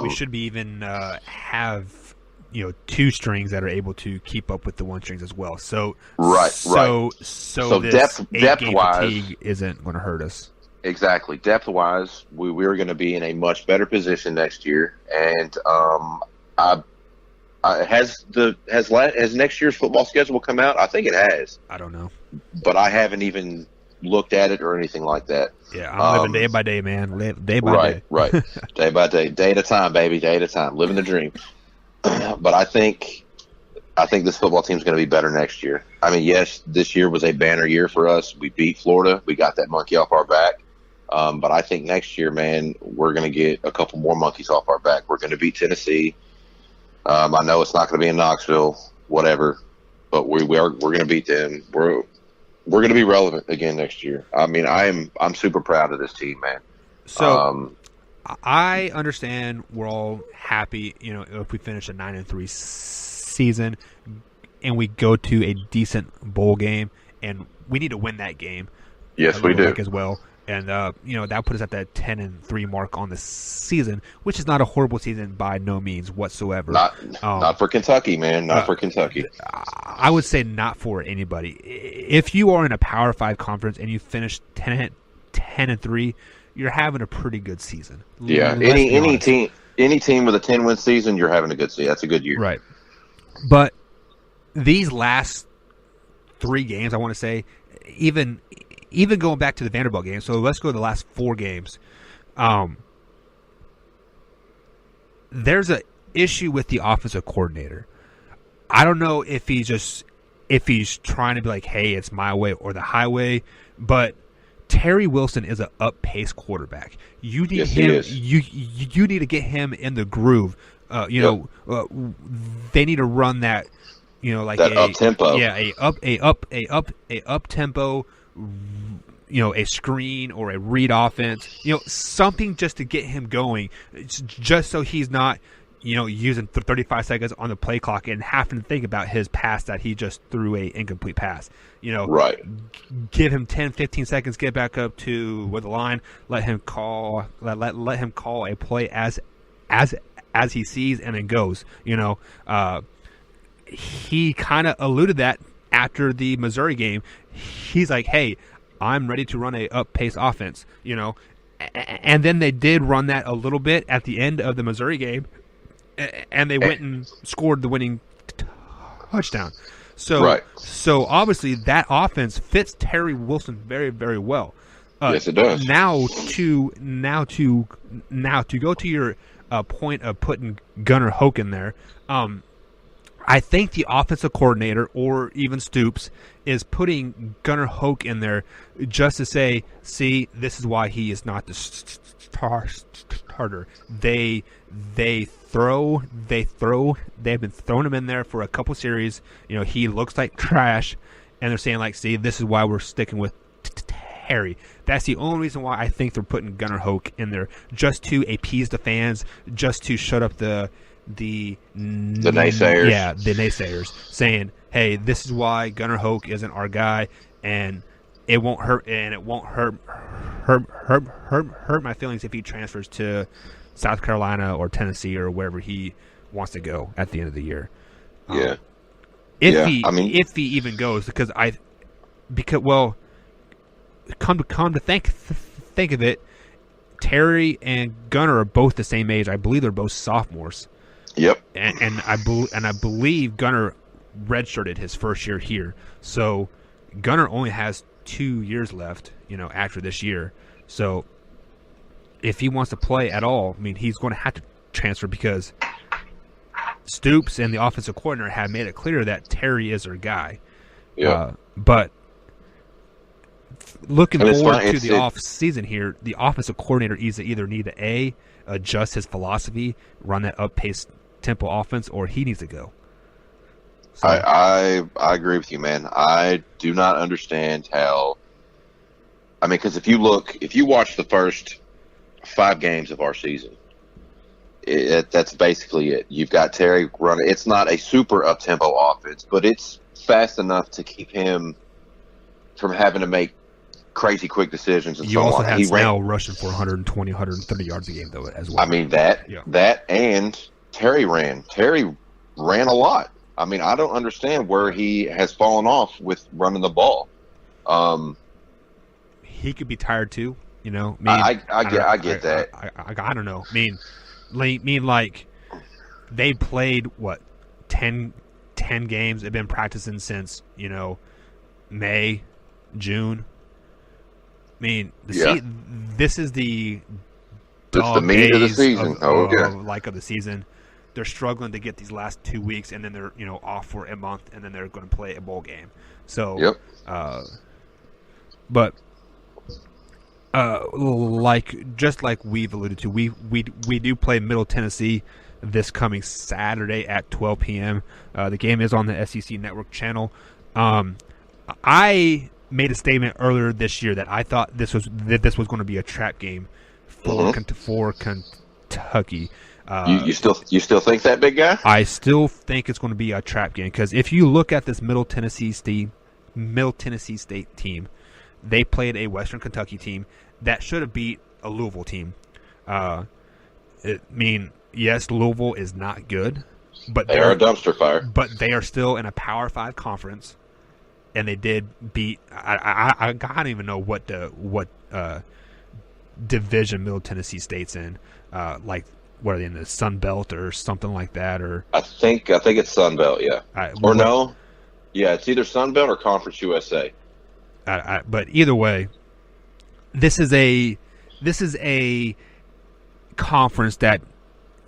We should be even have 2 strings that are able to keep up with the 1 strings as well. So this depth wise isn't going to hurt us. Exactly, depth wise, we're going to be in a much better position next year. And has next year's football schedule come out? I think it has. I don't know, but I haven't even looked at it or anything like that. Yeah, I'm living day by day, man. Day by day. Right. Day by day. Day at a time, baby. Day at a time. Living the dream. But I think this football team's going to be better next year. I mean, yes, this year was a banner year for us. We beat Florida. We got that monkey off our back. But I think next year, man, we're going to get a couple more monkeys off our back. We're going to beat Tennessee. I know it's not going to be in Knoxville, whatever, but we're going to beat them. We're going to be relevant again next year. I mean, I'm super proud of this team, man. So I understand we're all happy, if we finish a 9-3 season and we go to a decent bowl game, and we need to win that game. Yes, we do as well. And that put us at that 10-3 mark on the season, which is not a horrible season by no means whatsoever. Not for Kentucky, man. Not for Kentucky. I would say not for anybody. If you are in a Power 5 conference and you finish 10-3, you're having a pretty good season. Yeah, any team with a 10-win season, you're having a good season. That's a good year, right? But these last 3 games, I want to say, even going back to the Vanderbilt game. So let's go to the last 4 games. There's an issue with the offensive coordinator. I don't know if he's trying to be like, hey, it's my way or the highway, but Terry Wilson is an up-paced quarterback. You need him. You need to get him in the groove. They need to run that. Like that up tempo. Yeah, a up tempo. A screen or a read offense. Something just to get him going. Just so he's not. Using 35 seconds on the play clock and having to think about his pass that he just threw a incomplete pass. Right. Give him 10, 15 seconds, get back up to where the line, let him call a play as he sees and then goes. He kind of alluded that after the Missouri game. He's like, hey, I'm ready to run a up-pace offense, and then they did run that a little bit at the end of the Missouri game. And they went and scored the winning touchdown. So obviously that offense fits Terry Wilson very, very well. Yes, it does. Now to go to your point of putting Gunnar Hoke in there. I think the offensive coordinator or even Stoops is putting Gunnar Hoke in there just to say, see, this is why he is not the starter. They've been throwing him in there for a couple series. He looks like trash, and they're saying like, see, this is why we're sticking with Terry. That's the only reason why I think they're putting Gunnar Hoke in there, just to appease the fans, just to shut up the naysayers. Yeah, the naysayers saying, hey, this is why Gunnar Hoke isn't our guy, and it won't hurt my feelings if he transfers to South Carolina or Tennessee or wherever he wants to go at the end of the year. Yeah. If he even goes, because come to think of it, Terry and Gunnar are both the same age. I believe they're both sophomores. Yep. And I believe Gunnar redshirted his first year here. So Gunnar only has 2 years left, after this year. So if he wants to play at all, he's going to have to transfer, because Stoops and the offensive coordinator have made it clear that Terry is their guy. Yeah. But looking forward to the off season here, the offensive coordinator either need to adjust his philosophy, run that up-paced tempo offense, or he needs to go. So, I agree with you, man. I do not understand how. Because if you watch the first 5 games of our season, that's basically it. You've got Terry running. It's not a super up-tempo offense, but it's fast enough to keep him from having to make crazy quick decisions and you so on. You also have Snell rushing for 120, 130 yards a game, though, as well. That and Terry ran. Terry ran a lot. I don't understand where he has fallen off with running the ball. He could be tired too, I get that. I don't know. Like they played 10 games. They've been practicing since May, June. This is the meat of the season. Of the season. They're struggling to get these last 2 weeks, and then they're off for a month, and then they're going to play a bowl game. So, yep. But like we've alluded to, we do play Middle Tennessee this coming Saturday at 12 p.m. The game is on the SEC Network channel. I made a statement earlier this year that I thought this was going to be a trap game for Kentucky. You still think that, big guy? I still think it's going to be a trap game because if you look at this Middle Tennessee State team, they played a Western Kentucky team that should have beat a Louisville team. Yes, Louisville is not good, but they're a dumpster fire. But they are still in a Power 5 conference, and they did beat. I don't even know what division Middle Tennessee State's in. What are they in, the Sun Belt or something like that? Or I think it's Sun Belt, yeah. No, yeah, it's either Sun Belt or Conference USA. But either way, this is a conference that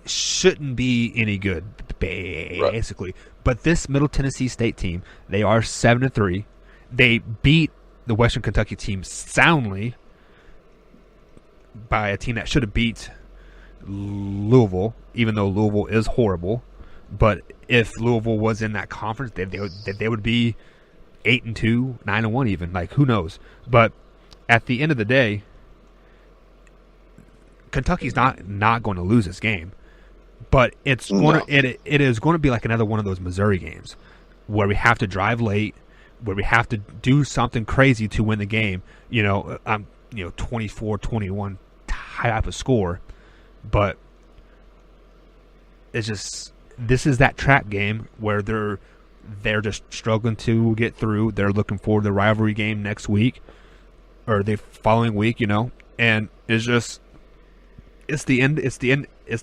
shouldn't be any good, basically. Right. But this Middle Tennessee State team, they are 7-3. They beat the Western Kentucky team soundly by a team that should have beat Louisville, even though Louisville is horrible. But if Louisville was in that conference, they would be 8-2, 9-1 even. Like, who knows? But at the end of the day, Kentucky's not going to lose this game. But it is going to be like another one of those Missouri games where we have to drive late, where we have to do something crazy to win the game. 24-21 type of score. But it's just, this is that trap game where they're just struggling to get through. They're looking for the rivalry game next week or the following week, and it's just, it's the end of the season, it's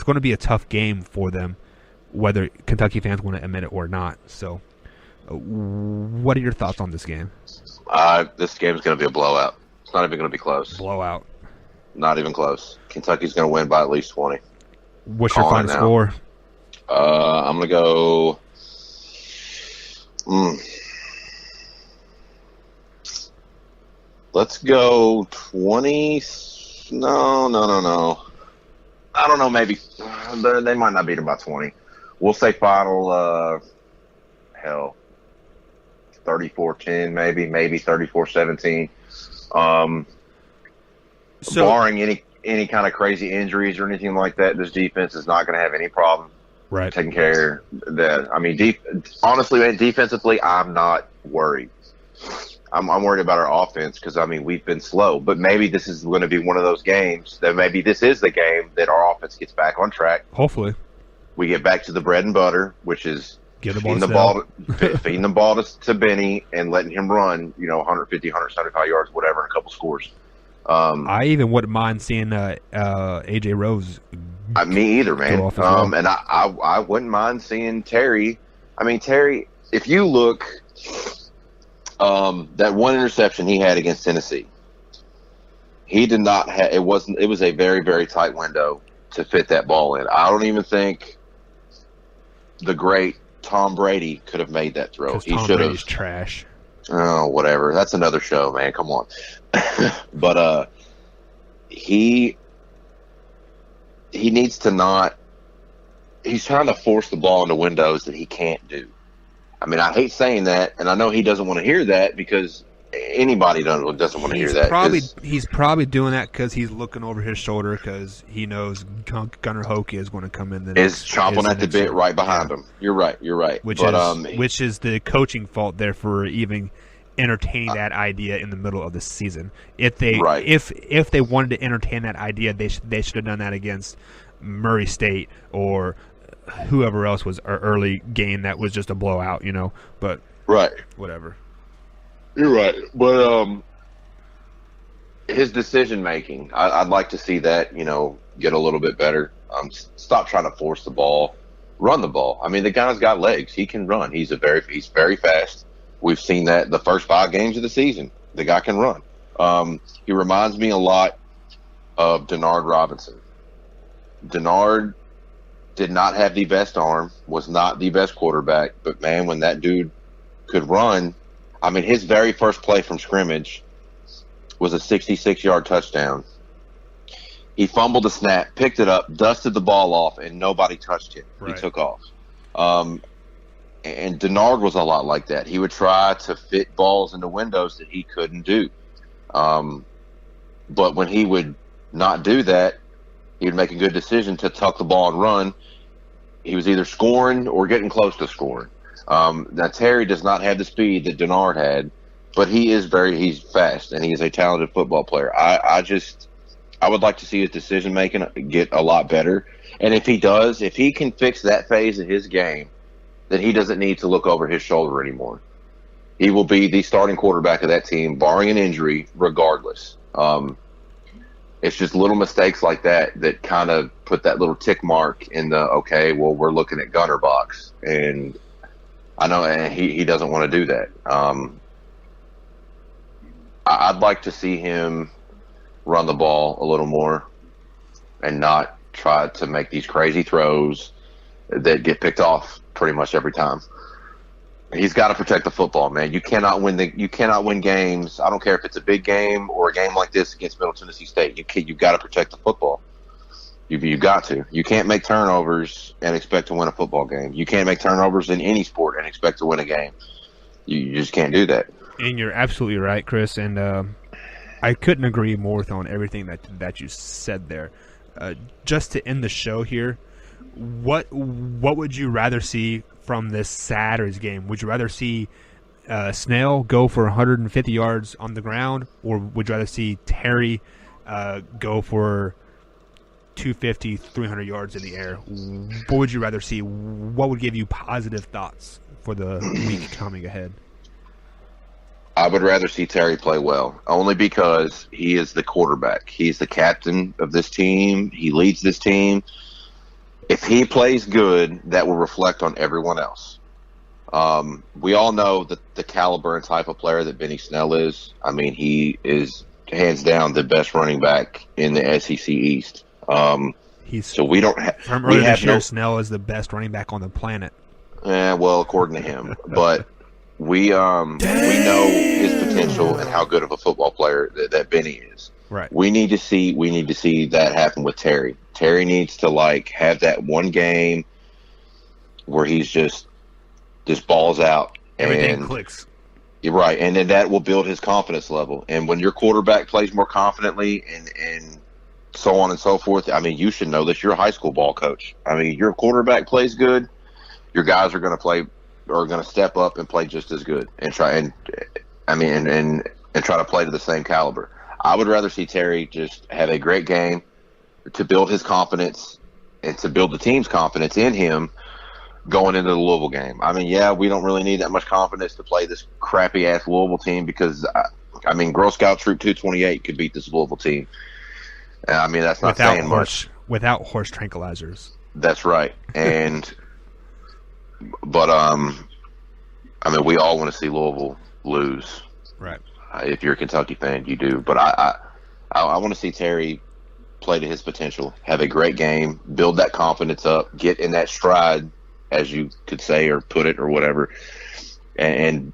going to be a tough game for them, whether Kentucky fans want to admit it or not. So what are your thoughts on this game? This game is going to be a blowout. It's not even going to be close. Blowout. Not even close. Kentucky's going to win by at least 20. What's your final score? I'm going to go. Let's go 20. No. I don't know. Maybe they might not beat them by 20. We'll say final. 34-10, maybe 34-17. Barring any kind of crazy injuries or anything like that, this defense is not going to have any problem taking care of that. I mean, honestly, man, defensively, I'm not worried. I'm worried about our offense because, we've been slow. But maybe this is going to be one of those games that maybe this is the game that our offense gets back on track. Hopefully. We get back to the bread and butter, which is feeding the ball to Benny and letting him run, 150, 175 yards, whatever, and a couple scores. I even wouldn't mind seeing AJ Rose. Me either, man. And I wouldn't mind seeing Terry. Terry, if you look, that one interception he had against Tennessee, he did not have. It was a very, very tight window to fit that ball in. I don't even think the great Tom Brady could have made that throw. He should have. Brady's trash. Oh, whatever. That's another show, man. Come on. But he needs to not. He's trying to force the ball into windows that he can't do. I hate saying that, and I know he doesn't want to hear that because anybody doesn't want to hear that. He's probably doing that because he's looking over his shoulder because he knows Gunnar Hoke is going to come in. Is chomping at the bit right behind him. You're right. Which is the coaching fault there for even entertaining that idea in the middle of the season. If they wanted to entertain that idea, they should have done that against Murray State or whoever else was our early game that was just a blowout, But whatever. You're right, but his decision making, I'd like to see that get a little bit better. Stop trying to force the ball, run the ball. The guy's got legs; he can run. He's very fast. We've seen that the first 5 games of the season. The guy can run. He reminds me a lot of Denard Robinson. Denard did not have the best arm, was not the best quarterback, but man, when that dude could run, I mean, his very first play from scrimmage was a 66-yard touchdown. He fumbled the snap, picked it up, dusted the ball off, and nobody touched him. Right. He took off. And Denard was a lot like that. He would try to fit balls into windows that he couldn't do. But when he would not do that, he would make a good decision to tuck the ball and run. He was either scoring or getting close to scoring. Now, Terry does not have the speed that Denard had, but he's fast, and he is a talented football player. I would like to see his decision-making get a lot better. And if he can fix that phase of his game, then he doesn't need to look over his shoulder anymore. He will be the starting quarterback of that team, barring an injury, regardless. It's just little mistakes like that kind of put that little tick mark in the, okay, well, we're looking at gunner box. And I know he doesn't want to do that. I'd like to see him run the ball a little more and not try to make these crazy throws that get picked off pretty much every time. He's got to protect the football, man. You cannot win games. I don't care if it's a big game or a game like this against Middle Tennessee State. You got to protect the football. You got to. You can't make turnovers and expect to win a football game. You can't make turnovers in any sport and expect to win a game. You just can't do that. And you're absolutely right, Chris. And I couldn't agree more on everything that you said there. Just to end the show here, what would you rather see from this Saturday's game? Would you rather see Snell go for 150 yards on the ground, or would you rather see Terry go for 250, 300 yards in the air? What would you rather see? What would give you positive thoughts for the week coming ahead? I would rather see Terry play well, only because he is the quarterback. He's the captain of this team. He leads this team. If he plays good, that will reflect on everyone else. We all know that the caliber and type of player that Benny Snell is. I mean, he is hands down the best running back in the SEC East. So we don't from earlier this year, Snell is the best running back on the planet. Well, according to him, but we know his potential and how good of a football player that Benny is. Right. We need to see that happen with Terry. Terry needs to have that one game where he's just balls out. Everything clicks. You're right, and then that will build his confidence level. And when your quarterback plays more confidently and so on and so forth, I mean, you should know this. You're a high school ball coach. I mean, your quarterback plays good, your guys are going to step up and play just as good and try and try to play to the same caliber. I would rather see Terry just have a great game to build his confidence and to build the team's confidence in him going into the Louisville game. I mean, yeah, we don't really need that much confidence to play this crappy-ass Louisville team because, Girl Scout Troop 228 could beat this Louisville team. I mean, that's not saying much. Without horse tranquilizers. That's right. But we all want to see Louisville lose. Right. If you're a Kentucky fan, you do. But I want to see Terry play to his potential, have a great game, build that confidence up, get in that stride, as you could say or put it or whatever, and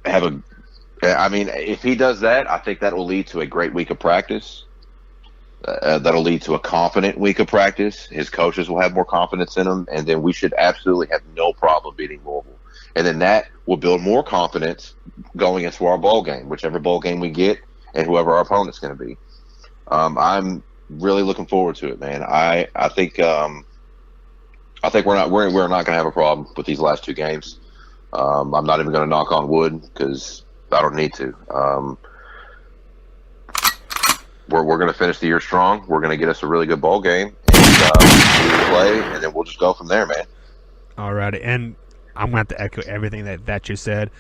have if he does that, I think that will lead to a great week of practice. That'll lead to a confident week of practice. His coaches will have more confidence in him, and then we should absolutely have no problem beating Louisville. And then that will build more confidence going into our bowl game, whichever bowl game we get, and whoever our opponent's going to be. I'm really looking forward to it, man. I think we're not going to have a problem with these last two games. I'm not even going to knock on wood because I don't need to. We're going to finish the year strong. We're going to get us a really good bowl game and play, and then we'll just go from there, man. All right, and I'm going to have to echo everything that you said.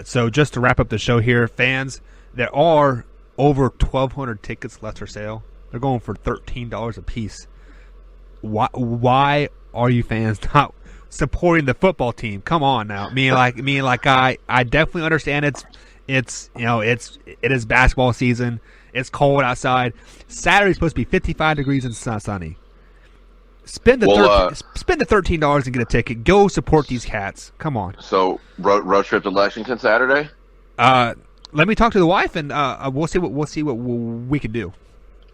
So just to wrap up the show here, fans, there are over 1,200 tickets left for sale. They're going for $13 a piece. Why are you fans not supporting the football team? Come on now. I definitely understand it is basketball season. It's cold outside. Saturday's supposed to be 55 degrees and it's not sunny. Spend the $13 and get a ticket. Go support these cats. Come on. So road trip to Lexington Saturday? Let me talk to the wife, and we'll see what we can do.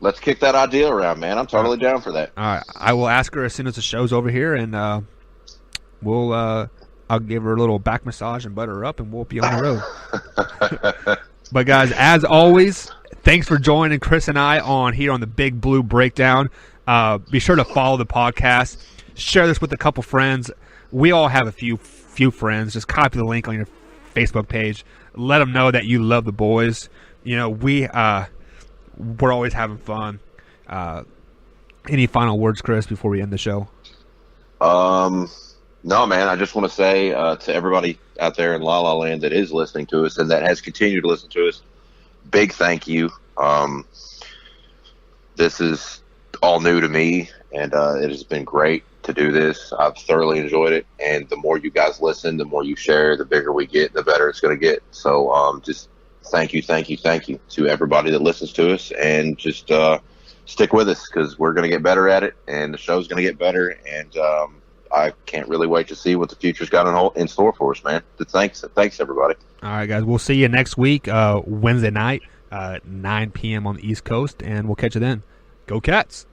Let's kick that idea around, man. I'm totally down for that. All right, I will ask her as soon as the show's over here, and I'll give her a little back massage and butter her up, and we'll be on the road. But guys, as always, thanks for joining Chris and I here on the Big Blue Breakdown. Be sure to follow the podcast. Share this with a couple friends. We all have a few friends. Just copy the link on your Facebook page. Let them know that you love the boys. You know, we're always having fun. Any final words, Chris, before we end the show? No, man. I just want to say to everybody out there in La La Land that is listening to us and that has continued to listen to us, big thank you. This is all new to me, and it has been great to do this. I've thoroughly enjoyed it, and the more you guys listen, the more you share, the bigger we get, the better it's going to get. So just thank you to everybody that listens to us, and just stick with us because we're going to get better at it, and the show's going to get better, and I can't really wait to see what the future's got in store for us, man. Thanks, everybody. All right, guys. We'll see you next week, Wednesday night, 9 p.m. on the East Coast, and we'll catch you then. Go Cats!